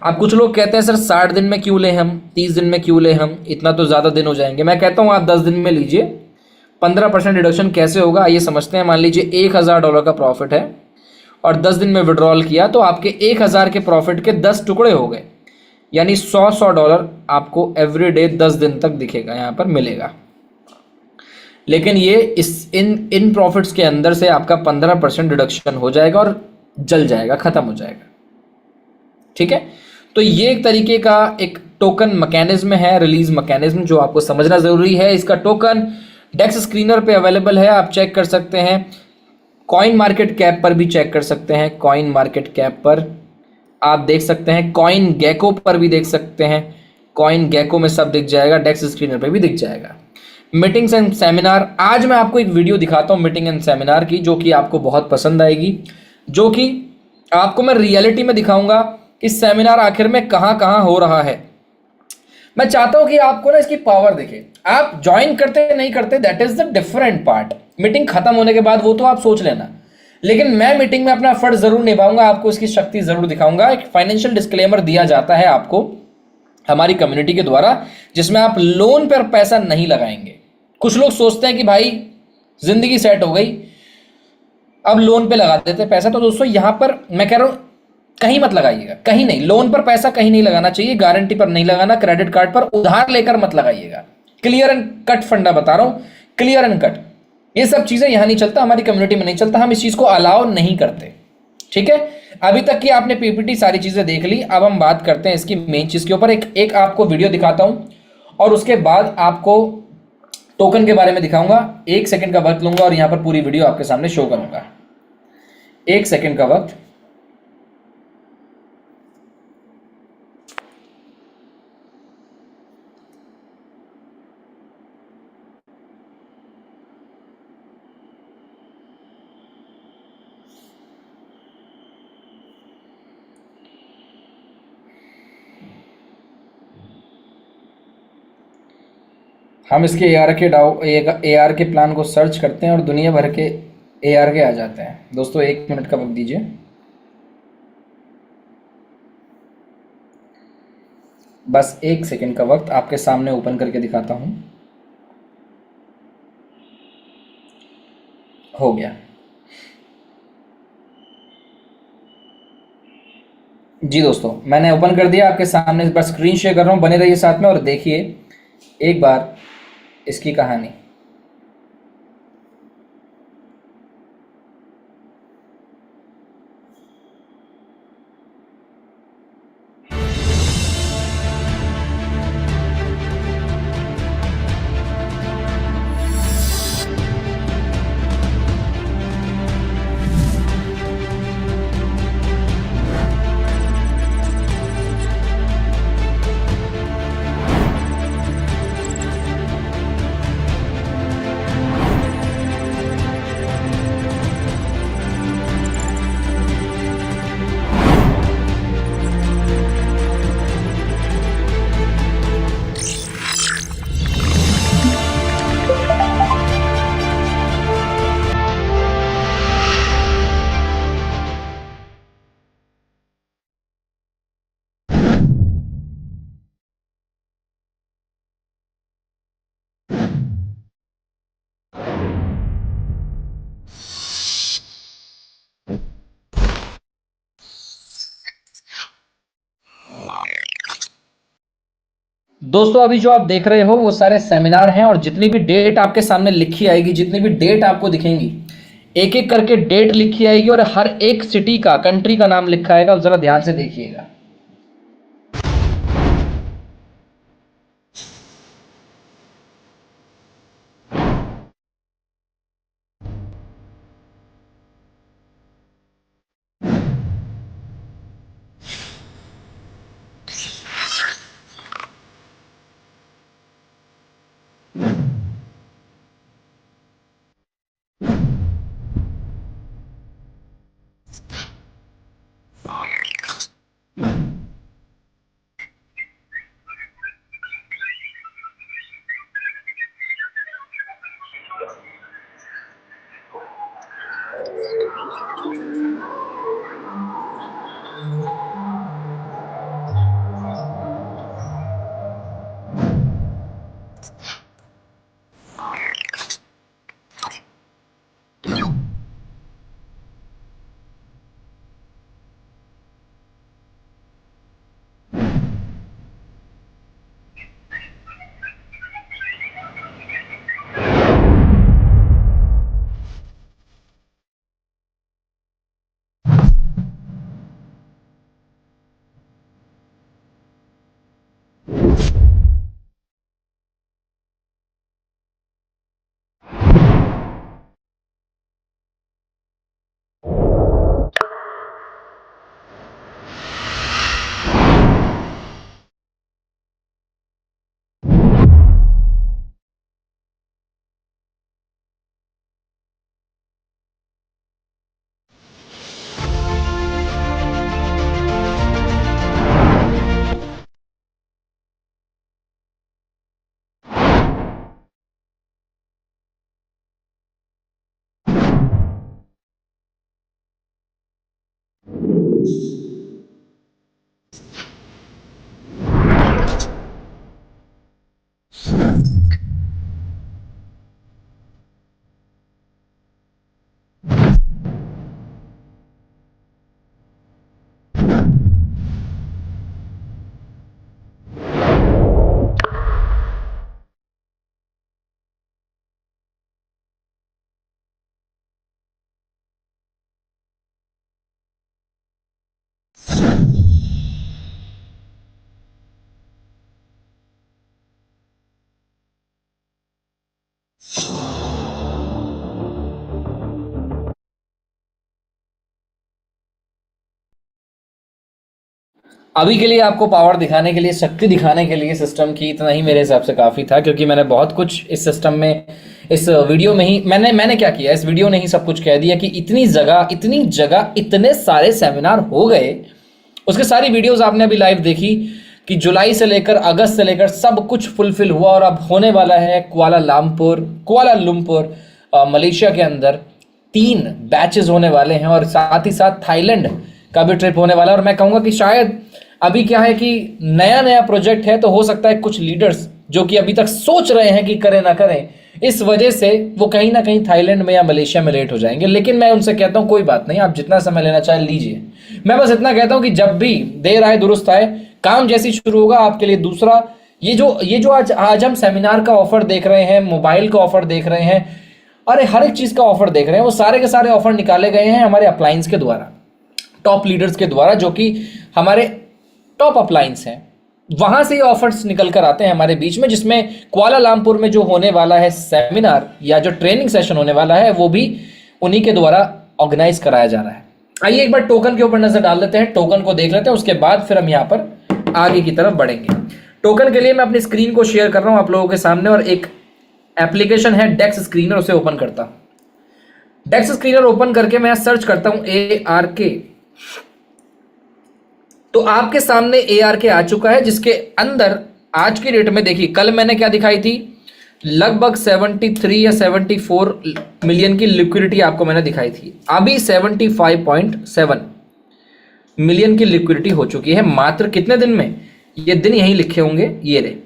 अब कुछ लोग कहते हैं सर 60 दिन में क्यों ले हम, 30 दिन में क्यों ले हम, इतना तो ज़्यादा दिन हो जाएंगे। मैं कहता हूँ आप 10 दिन में लीजिए। 15% डिडक्शन कैसे होगा आइए समझते हैं। मान लीजिए $1000 का प्रॉफिट है और 10 दिन में विड्रॉल किया तो आपके 1000 के प्रॉफिट के 10 टुकड़े हो गए, यानी $100 आपको एवरी डे 10 दिन तक दिखेगा, यहाँ पर मिलेगा। लेकिन ये इन प्रॉफिट्स के अंदर से आपका 15% डिडक्शन हो जाएगा और जल जाएगा, खत्म हो जाएगा। ठीक है, तो ये एक तरीके का एक टोकन मैकेनिज्म है, रिलीज मैकेनिज्म, जो आपको समझना जरूरी है। इसका टोकन डेक्स स्क्रीनर पे अवेलेबल है, आप चेक कर सकते हैं। कॉइन मार्केट कैप पर भी चेक कर सकते हैं, कॉइन मार्केट कैप पर आप देख सकते हैं, कॉइन गैको पर भी देख सकते हैं, कॉइन गैको में सब दिख जाएगा, डेक्स स्क्रीनर पे भी दिख जाएगा। मीटिंग्स एंड सेमिनार, आज मैं आपको एक वीडियो दिखाता हूँ मीटिंग एंड सेमिनार की, जो कि आपको बहुत पसंद आएगी, जो कि आपको मैं रियलिटी में दिखाऊंगा कि सेमिनार आखिर में कहाँ कहाँ हो रहा है। मैं चाहता हूं कि आपको ना इसकी पावर दिखे। आप ज्वाइन करते नहीं करते that is the different part, meeting खत्म होने के बाद वो तो आप सोच लेना, लेकिन मैं मीटिंग में अपना फर्ज जरूर निभाऊंगा, आपको इसकी शक्ति जरूर दिखाऊंगा। एक फाइनेंशियल डिस्क्लेमर दिया जाता है आपको हमारी कम्युनिटी के द्वारा, जिसमें आप लोन पर पैसा नहीं लगाएंगे। कुछ लोग सोचते हैं कि भाई जिंदगी सेट हो गई अब लोन पे लगा देते हैं पैसा, तो दोस्तों यहां पर मैं कह रहा हूं कहीं मत लगाइएगा, कहीं नहीं। लोन पर पैसा कहीं नहीं लगाना चाहिए, गारंटी पर नहीं लगाना, क्रेडिट कार्ड पर उधार लेकर मत लगाइएगा। क्लियर एंड कट फंडा बता रहा हूं, क्लियर एंड कट। ये सब चीजें यहां नहीं चलता, हमारी कम्युनिटी में नहीं चलता, हम इस चीज को अलाउ नहीं करते। ठीक है, अभी तक की आपने पीपीटी सारी चीजें देख ली, अब हम बात करते हैं इसकी मेन चीज के ऊपर। एक आपको वीडियो दिखाता हूं और उसके बाद आपको टोकन के बारे में दिखाऊंगा। 1 सेकंड का वक्त लूंगा और यहां पर पूरी वीडियो आपके सामने शो करूंगा। 1 सेकंड का वक्त। हम इसके AR के प्लान को सर्च करते हैं और दुनिया भर के AR के आ जाते हैं। दोस्तों 1 मिनट का वक्त दीजिए। बस 1 सेकंड का वक्त, आपके सामने ओपन करके दिखाता हूं। हो गया जी दोस्तों, मैंने ओपन कर दिया आपके सामने। इस बार स्क्रीन शेयर कर रहा हूं, बने रहिए साथ में और देखिए एक बार इसकी कहानी। दोस्तों अभी जो आप देख रहे हो वो सारे सेमिनार हैं, और जितनी भी डेट आपके सामने लिखी आएगी, जितनी भी डेट आपको दिखेंगी, एक एक करके डेट लिखी आएगी और हर एक सिटी का, कंट्री का नाम लिखा आएगा। जरा ध्यान से देखिएगा। अभी के लिए आपको पावर दिखाने के लिए, शक्ति दिखाने के लिए सिस्टम की इतना ही मेरे हिसाब से काफ़ी था, क्योंकि मैंने बहुत कुछ इस सिस्टम में, इस वीडियो में ही मैंने क्या किया, इस वीडियो ने ही सब कुछ कह दिया कि इतनी जगह इतने सारे सेमिनार हो गए। उसके सारी वीडियोस आपने अभी लाइव देखी कि जुलाई से लेकर अगस्त से लेकर सब कुछ फुलफिल हुआ, और अब होने वाला है कुआलालंपुर मलेशिया के अंदर 3 बैचेस होने वाले हैं, और साथ ही साथ थाईलैंड का भी ट्रिप होने वाला है। और मैं कहूँगा कि शायद अभी क्या है कि नया प्रोजेक्ट है, तो हो सकता है कुछ लीडर्स जो कि अभी तक सोच रहे हैं कि करें ना करें, इस वजह से वो कहीं ना कहीं थाईलैंड में या मलेशिया में लेट हो जाएंगे। लेकिन मैं उनसे कहता हूँ कोई बात नहीं, आप जितना समय लेना चाहे लीजिए। मैं बस इतना कहता हूँ कि जब भी देर आए दुरुस्त आए, काम जैसी शुरू होगा आपके लिए। दूसरा, ये जो आज हम सेमिनार का ऑफर देख रहे हैं, मोबाइल का ऑफर देख रहे हैं, अरे हर एक चीज का ऑफर देख रहे हैं, वो सारे के सारे ऑफर निकाले गए हैं हमारे अपलायंस के द्वारा, टॉप लीडर्स के द्वारा, जो कि हमारे टॉप अपलायंस हैं। वहां से ये ऑफर्स निकल कर आते हैं हमारे बीच में, जिसमें कुआलालंपुर में जो होने वाला है सेमिनार या जो ट्रेनिंग सेशन होने वाला है, वो भी उन्हीं के द्वारा ऑर्गेनाइज कराया जा रहा है। आइए एक बार टोकन के ऊपर नजर डाल लेते हैं, टोकन को देख लेते हैं, उसके बाद फिर हम यहाँ पर आगे की तरफ बढ़ेंगे। टोकन के लिए मैं अपनी स्क्रीन को शेयर कर रहा हूं आप लोगों के सामने, और एक एप्लीकेशन है डेक्स स्क्रीनर, उसे ओपन करता हूं। डेक्स स्क्रीनर ओपन करके मैं सर्च करता हूं ARK, तो आपके लिखा ARK आ चुका है, जिसके अंदर आज की डेट में देखिए, कल मैंने क्या दिखाई थी, लगभग 73 या 74 मिलियन की लिक्विडिटी आपको मैंने दिखाई थी। अभी 75.7 मिलियन की लिक्विडिटी हो चुकी है मात्र कितने दिन में, ये दिन यहीं लिखे होंगे, ये रे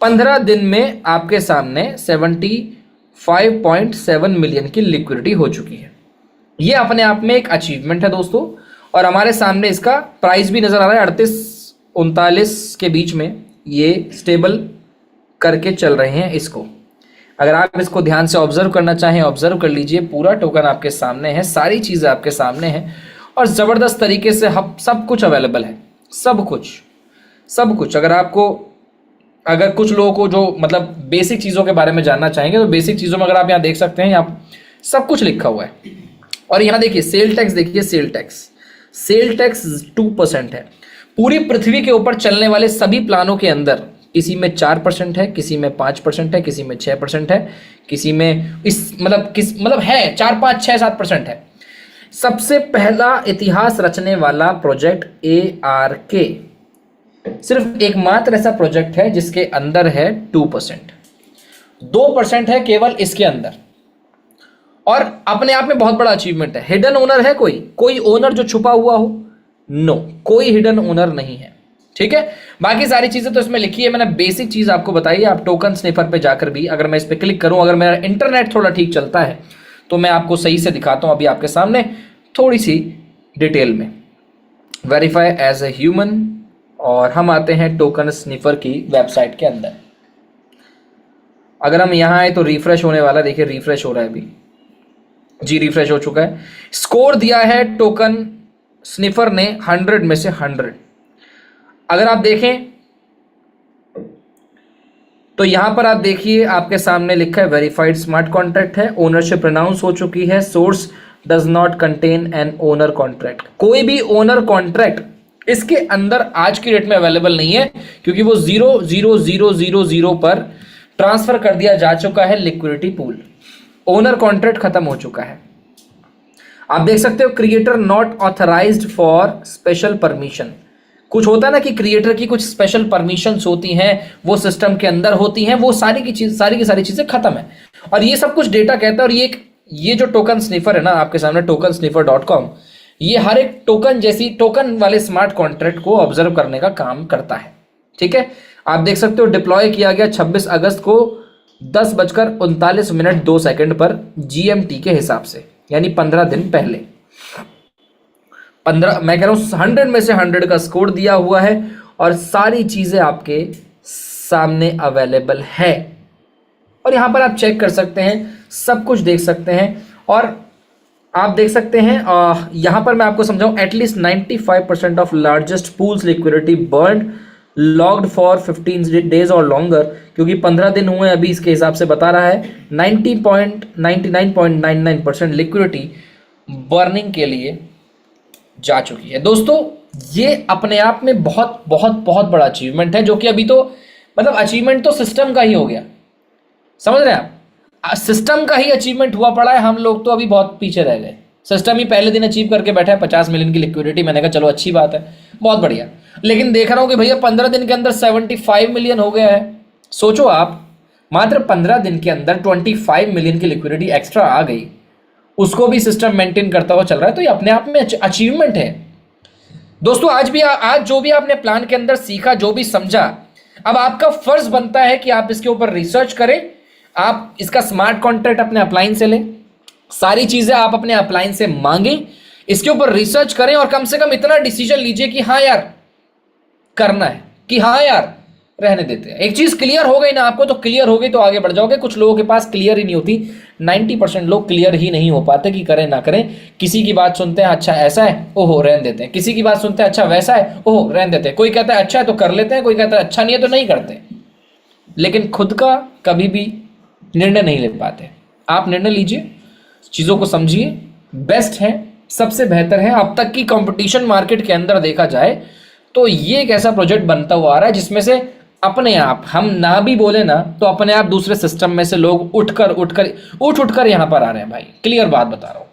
15 दिन में आपके सामने 75.7 मिलियन की लिक्विडिटी हो चुकी है। ये अपने आप में एक अचीवमेंट है दोस्तों, और हमारे सामने इसका प्राइस भी नजर आ रहा है 38-39 के बीच में, ये स्टेबल करके चल रहे हैं इसको। अगर आप इसको ध्यान से ऑब्जर्व करना चाहें, ऑब्जर्व कर लीजिए, पूरा टोकन आपके सामने है, सारी चीजें आपके सामने हैं, और जबरदस्त तरीके से सब कुछ अवेलेबल है, सब कुछ। अगर कुछ लोगों को जो मतलब बेसिक चीजों के बारे में जानना चाहेंगे, तो बेसिक चीजों में अगर आप यहाँ देख सकते हैं, यहाँ सब कुछ लिखा हुआ है। और यहाँ देखिए सेल टैक्स, देखिए सेल टैक्स 2% है। पूरी पृथ्वी के ऊपर चलने वाले सभी प्लानों के अंदर किसी में 4% है, किसी में 5% है, किसी में 6% है, किसी में है 4, 5, 6, 7% है। सबसे पहला इतिहास रचने वाला प्रोजेक्ट ARK सिर्फ एकमात्र ऐसा प्रोजेक्ट है जिसके अंदर है 2%, 2% है केवल इसके अंदर, और अपने आप में बहुत बड़ा अचीवमेंट है। हिडन ओनर है कोई ओनर जो छुपा हुआ हो? नो, कोई हिडन ओनर नहीं है। ठीक है, बाकी सारी चीजें तो इसमें लिखी है, मैंने बेसिक चीज आपको बताई है। आप टोकन स्निफर पे जाकर भी, अगर मैं इस पे क्लिक करूं, अगर मेरा इंटरनेट थोड़ा ठीक चलता है तो मैं आपको सही से दिखाता हूं अभी आपके सामने थोड़ी सी डिटेल में। वेरीफाई एज ए ह्यूमन, और हम आते हैं टोकन स्निफर की वेबसाइट के अंदर। अगर हम यहां आए तो रिफ्रेश होने वाला, देखिए रिफ्रेश हो रहा है अभी जी, रिफ्रेश हो चुका है। स्कोर दिया है टोकन स्निफर ने 100 में से 100। अगर आप देखें तो यहां पर आप देखिए आपके सामने लिखा है वेरीफाइड स्मार्ट कॉन्ट्रैक्ट है, ओनरशिप अनाउंस हो चुकी है, source does not contain an owner contract. कोई भी ओनर कॉन्ट्रैक्ट इसके अंदर आज की डेट में अवेलेबल नहीं है, क्योंकि वो 0.0000 पर ट्रांसफर कर दिया जा चुका है लिक्विडिटी पूल। ओनर कॉन्ट्रैक्ट खत्म हो चुका है। आप देख सकते हो creator not authorised for special permission. कुछ होता है ना कि क्रिएटर की कुछ स्पेशल परमिशंस होती हैं, वो सिस्टम के अंदर होती हैं, वो सारी की सारी चीजें खत्म है, और ये सब कुछ डेटा कहता है। और ये जो टोकन स्निफर है ना आपके सामने, token sniffer.com, ये हर एक टोकन जैसी टोकन वाले स्मार्ट कॉन्ट्रैक्ट को ऑब्जर्व करने का काम करता है। ठीक है, आप देख सकते हो डिप्लॉय किया गया 26 अगस्त को 10:39 पर GMT के हिसाब से, यानी 15 दिन पहले। 15, मैं कह रहा हूं 100 में से 100 का स्कोर दिया हुआ है और सारी चीजें आपके सामने अवेलेबल है और यहां पर आप चेक कर सकते हैं, सब कुछ देख सकते हैं। और आप देख सकते हैं यहां पर मैं आपको समझाऊं, at least 95% of largest pools liquidity burn logged for 15 days और लॉन्गर, क्योंकि 15 दिन हुए अभी इसके हिसाब से बता रहा है। 99.99% लिक्विडिटी बर्निंग के लिए जा चुकी है। दोस्तों ये अपने आप में बहुत बहुत बहुत बड़ा अचीवमेंट है, जो कि अभी तो मतलब अचीवमेंट तो सिस्टम का ही हो गया, समझ रहे हैं आप, सिस्टम का ही अचीवमेंट हुआ पड़ा है। हम लोग तो अभी बहुत पीछे रह गए। सिस्टम ही पहले दिन अचीव करके बैठा है 50 मिलियन की लिक्विडिटी। मैंने कहा चलो अच्छी बात है, बहुत बढ़िया। लेकिन देख रहा हूं कि भैया 15 दिन के अंदर 75 मिलियन हो गया है। सोचो आप, मात्र 15 दिन के अंदर 25 मिलियन की लिक्विडिटी एक्स्ट्रा आ गई, उसको भी सिस्टम मेंटेन करता हुआ चल रहा है, तो ये अपने आप में अचीवमेंट है। दोस्तों आज जो भी आपने प्लान के अंदर सीखा, जो भी समझा, अब आपका फर्ज बनता है कि आप इसके ऊपर रिसर्च करें, आप इसका स्मार्ट कॉन्ट्रैक्ट अपने अपलाइन से लें, सारी चीजें आप अपने अपलाइन से मांगें, इसके ऊपर रिसर्च करें और कम से कम इतना डिसीजन लीजिए कि हाँ यार करना है, कि हाँ यार रहने देते हैं। एक चीज क्लियर हो गई ना आपको, तो क्लियर हो गई तो आगे बढ़ जाओगे। कुछ लोगों के पास क्लियर ही नहीं होती, 90% लोग क्लियर ही नहीं हो पाते कि करें ना करें। किसी की बात सुनते हैं, अच्छा ऐसा है, ओहो रहने देते हैं। किसी की बात सुनते हैं, अच्छा वैसा है, ओहो रहने देते हैं। कोई कहता है अच्छा है तो कर लेते हैं, कोई कहता है अच्छा नहीं है तो नहीं करते, लेकिन खुद का कभी भी निर्णय नहीं ले पाते। आप निर्णय लीजिए, चीजों को समझिए, बेस्ट है, सबसे बेहतर है। अब तक की कंपटीशन मार्केट के अंदर देखा जाए तो ये एक ऐसा प्रोजेक्ट बनता हुआ आ रहा है जिसमें से अपने आप, हम ना भी बोले ना तो अपने आप दूसरे सिस्टम में से लोग उठ उठकर यहां पर आ रहे हैं भाई, क्लियर बात बता रहा हूं।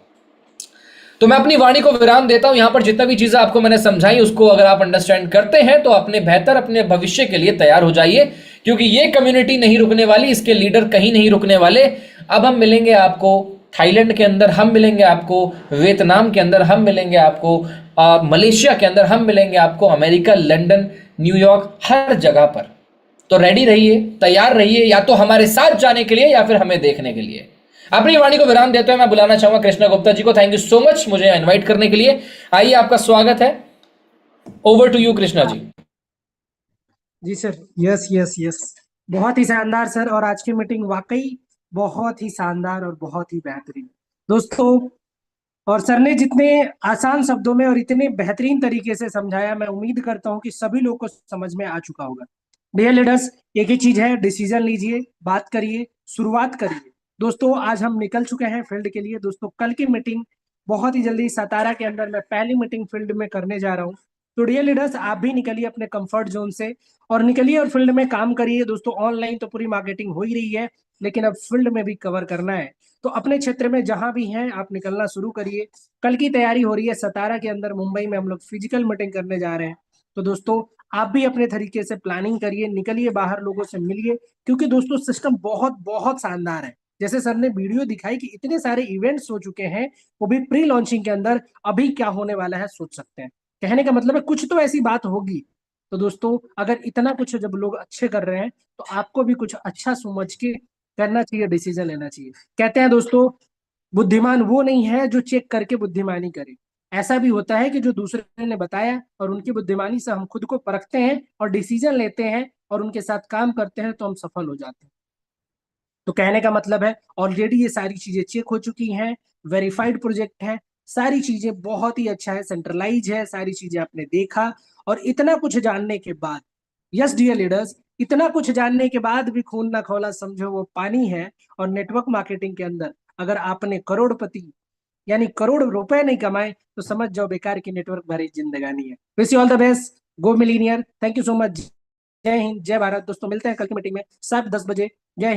तो मैं अपनी वाणी को विराम देता हूं। यहां पर जितना भी चीजें आपको मैंने समझाई, उसको अगर आप अंडरस्टैंड करते हैं तो अपने बेहतर, अपने भविष्य के लिए तैयार हो जाइए, क्योंकि ये कम्युनिटी नहीं रुकने वाली, इसके लीडर कहीं नहीं रुकने वाले। अब हम मिलेंगे आपको थाईलैंड के अंदर, हम मिलेंगे आपको वियतनाम के अंदर, हम मिलेंगे आपको मलेशिया के अंदर, हम मिलेंगे आपको अमेरिका, लंदन, न्यूयॉर्क, हर जगह पर। तो रेडी रहिए, तैयार रहिए, या तो हमारे साथ जाने के लिए या फिर हमें देखने के लिए। अपनी वाणी को विराम देते हुए मैं बुलाना चाहूंगा कृष्णा गुप्ता जी को। थैंक यू सो मच मुझे इनवाइट करने के लिए। आइए, आपका स्वागत है। Over to you Krishna ji. जी सर, यस यस यस, बहुत ही शानदार सर। और आज की मीटिंग वाकई बहुत ही शानदार और बहुत ही बेहतरीन दोस्तों। और सर ने जितने आसान शब्दों में और इतने बेहतरीन तरीके से समझाया, मैं उम्मीद करता हूं कि सभी लोग को समझ में आ चुका होगा। डियर लीडर्स, एक ही चीज है, डिसीजन लीजिए, बात करिए, शुरुआत करिए। दोस्तों आज हम निकल चुके हैं फील्ड के लिए। दोस्तों कल की मीटिंग बहुत ही जल्दी सतारा के अंदर मैं पहली मीटिंग फील्ड में करने जा रहा हूँ। तो डियर लीडर्स, आप भी निकलिए अपने कंफर्ट जोन से और निकलिए और फील्ड में काम करिए। दोस्तों ऑनलाइन तो पूरी मार्केटिंग हो ही रही है, लेकिन अब फील्ड में भी कवर करना है। तो अपने क्षेत्र में जहां भी हैं आप निकलना शुरू करिए। कल की तैयारी हो रही है सतारा के अंदर, मुंबई में हम लोग फिजिकल मीटिंग करने जा रहे हैं। तो दोस्तों आप भी अपने तरीके से प्लानिंग करिए, निकलिए बाहर, लोगों से मिलिए, क्योंकि दोस्तों सिस्टम बहुत बहुत शानदार है। जैसे सर ने वीडियो दिखाई कि इतने सारे इवेंट्स हो चुके हैं, वो भी प्री लॉन्चिंग के अंदर। अभी क्या होने वाला है सोच सकते हैं। कहने का मतलब है कुछ तो ऐसी बात होगी। तो दोस्तों अगर इतना कुछ जब लोग अच्छे कर रहे हैं तो आपको भी कुछ अच्छा समझ के करना चाहिए, डिसीजन लेना चाहिए। कहते हैं दोस्तों, बुद्धिमान वो नहीं है जो चेक करके बुद्धिमानी करे। ऐसा भी होता है कि जो दूसरे ने बताया और उनकी बुद्धिमानी से हम खुद को परखते हैं और डिसीजन लेते हैं और उनके साथ काम करते हैं, तो हम सफल हो जाते हैं। तो कहने का मतलब है ऑलरेडी ये सारी चीजें चेक हो चुकी हैं, वेरीफाइड प्रोजेक्ट है, सारी चीजें बहुत ही अच्छा है, सेंट्रलाइज है, सारी चीजें आपने देखा। और इतना कुछ जानने के बाद, यस डियर लीडर्स, इतना कुछ जानने के बाद भी खून ना खौला समझो वो पानी है। और नेटवर्क मार्केटिंग के अंदर अगर आपने करोड़पति यानी करोड़ रुपए नहीं कमाए तो समझ जाओ बेकार की नेटवर्क भरी जिंदगानी है। Wish you all the best, go millionaire. Thank you so much. जय हिंद, जय भारत। दोस्तों मिलते हैं कल की मीटिंग में 7:10 बजे। जय हिंद।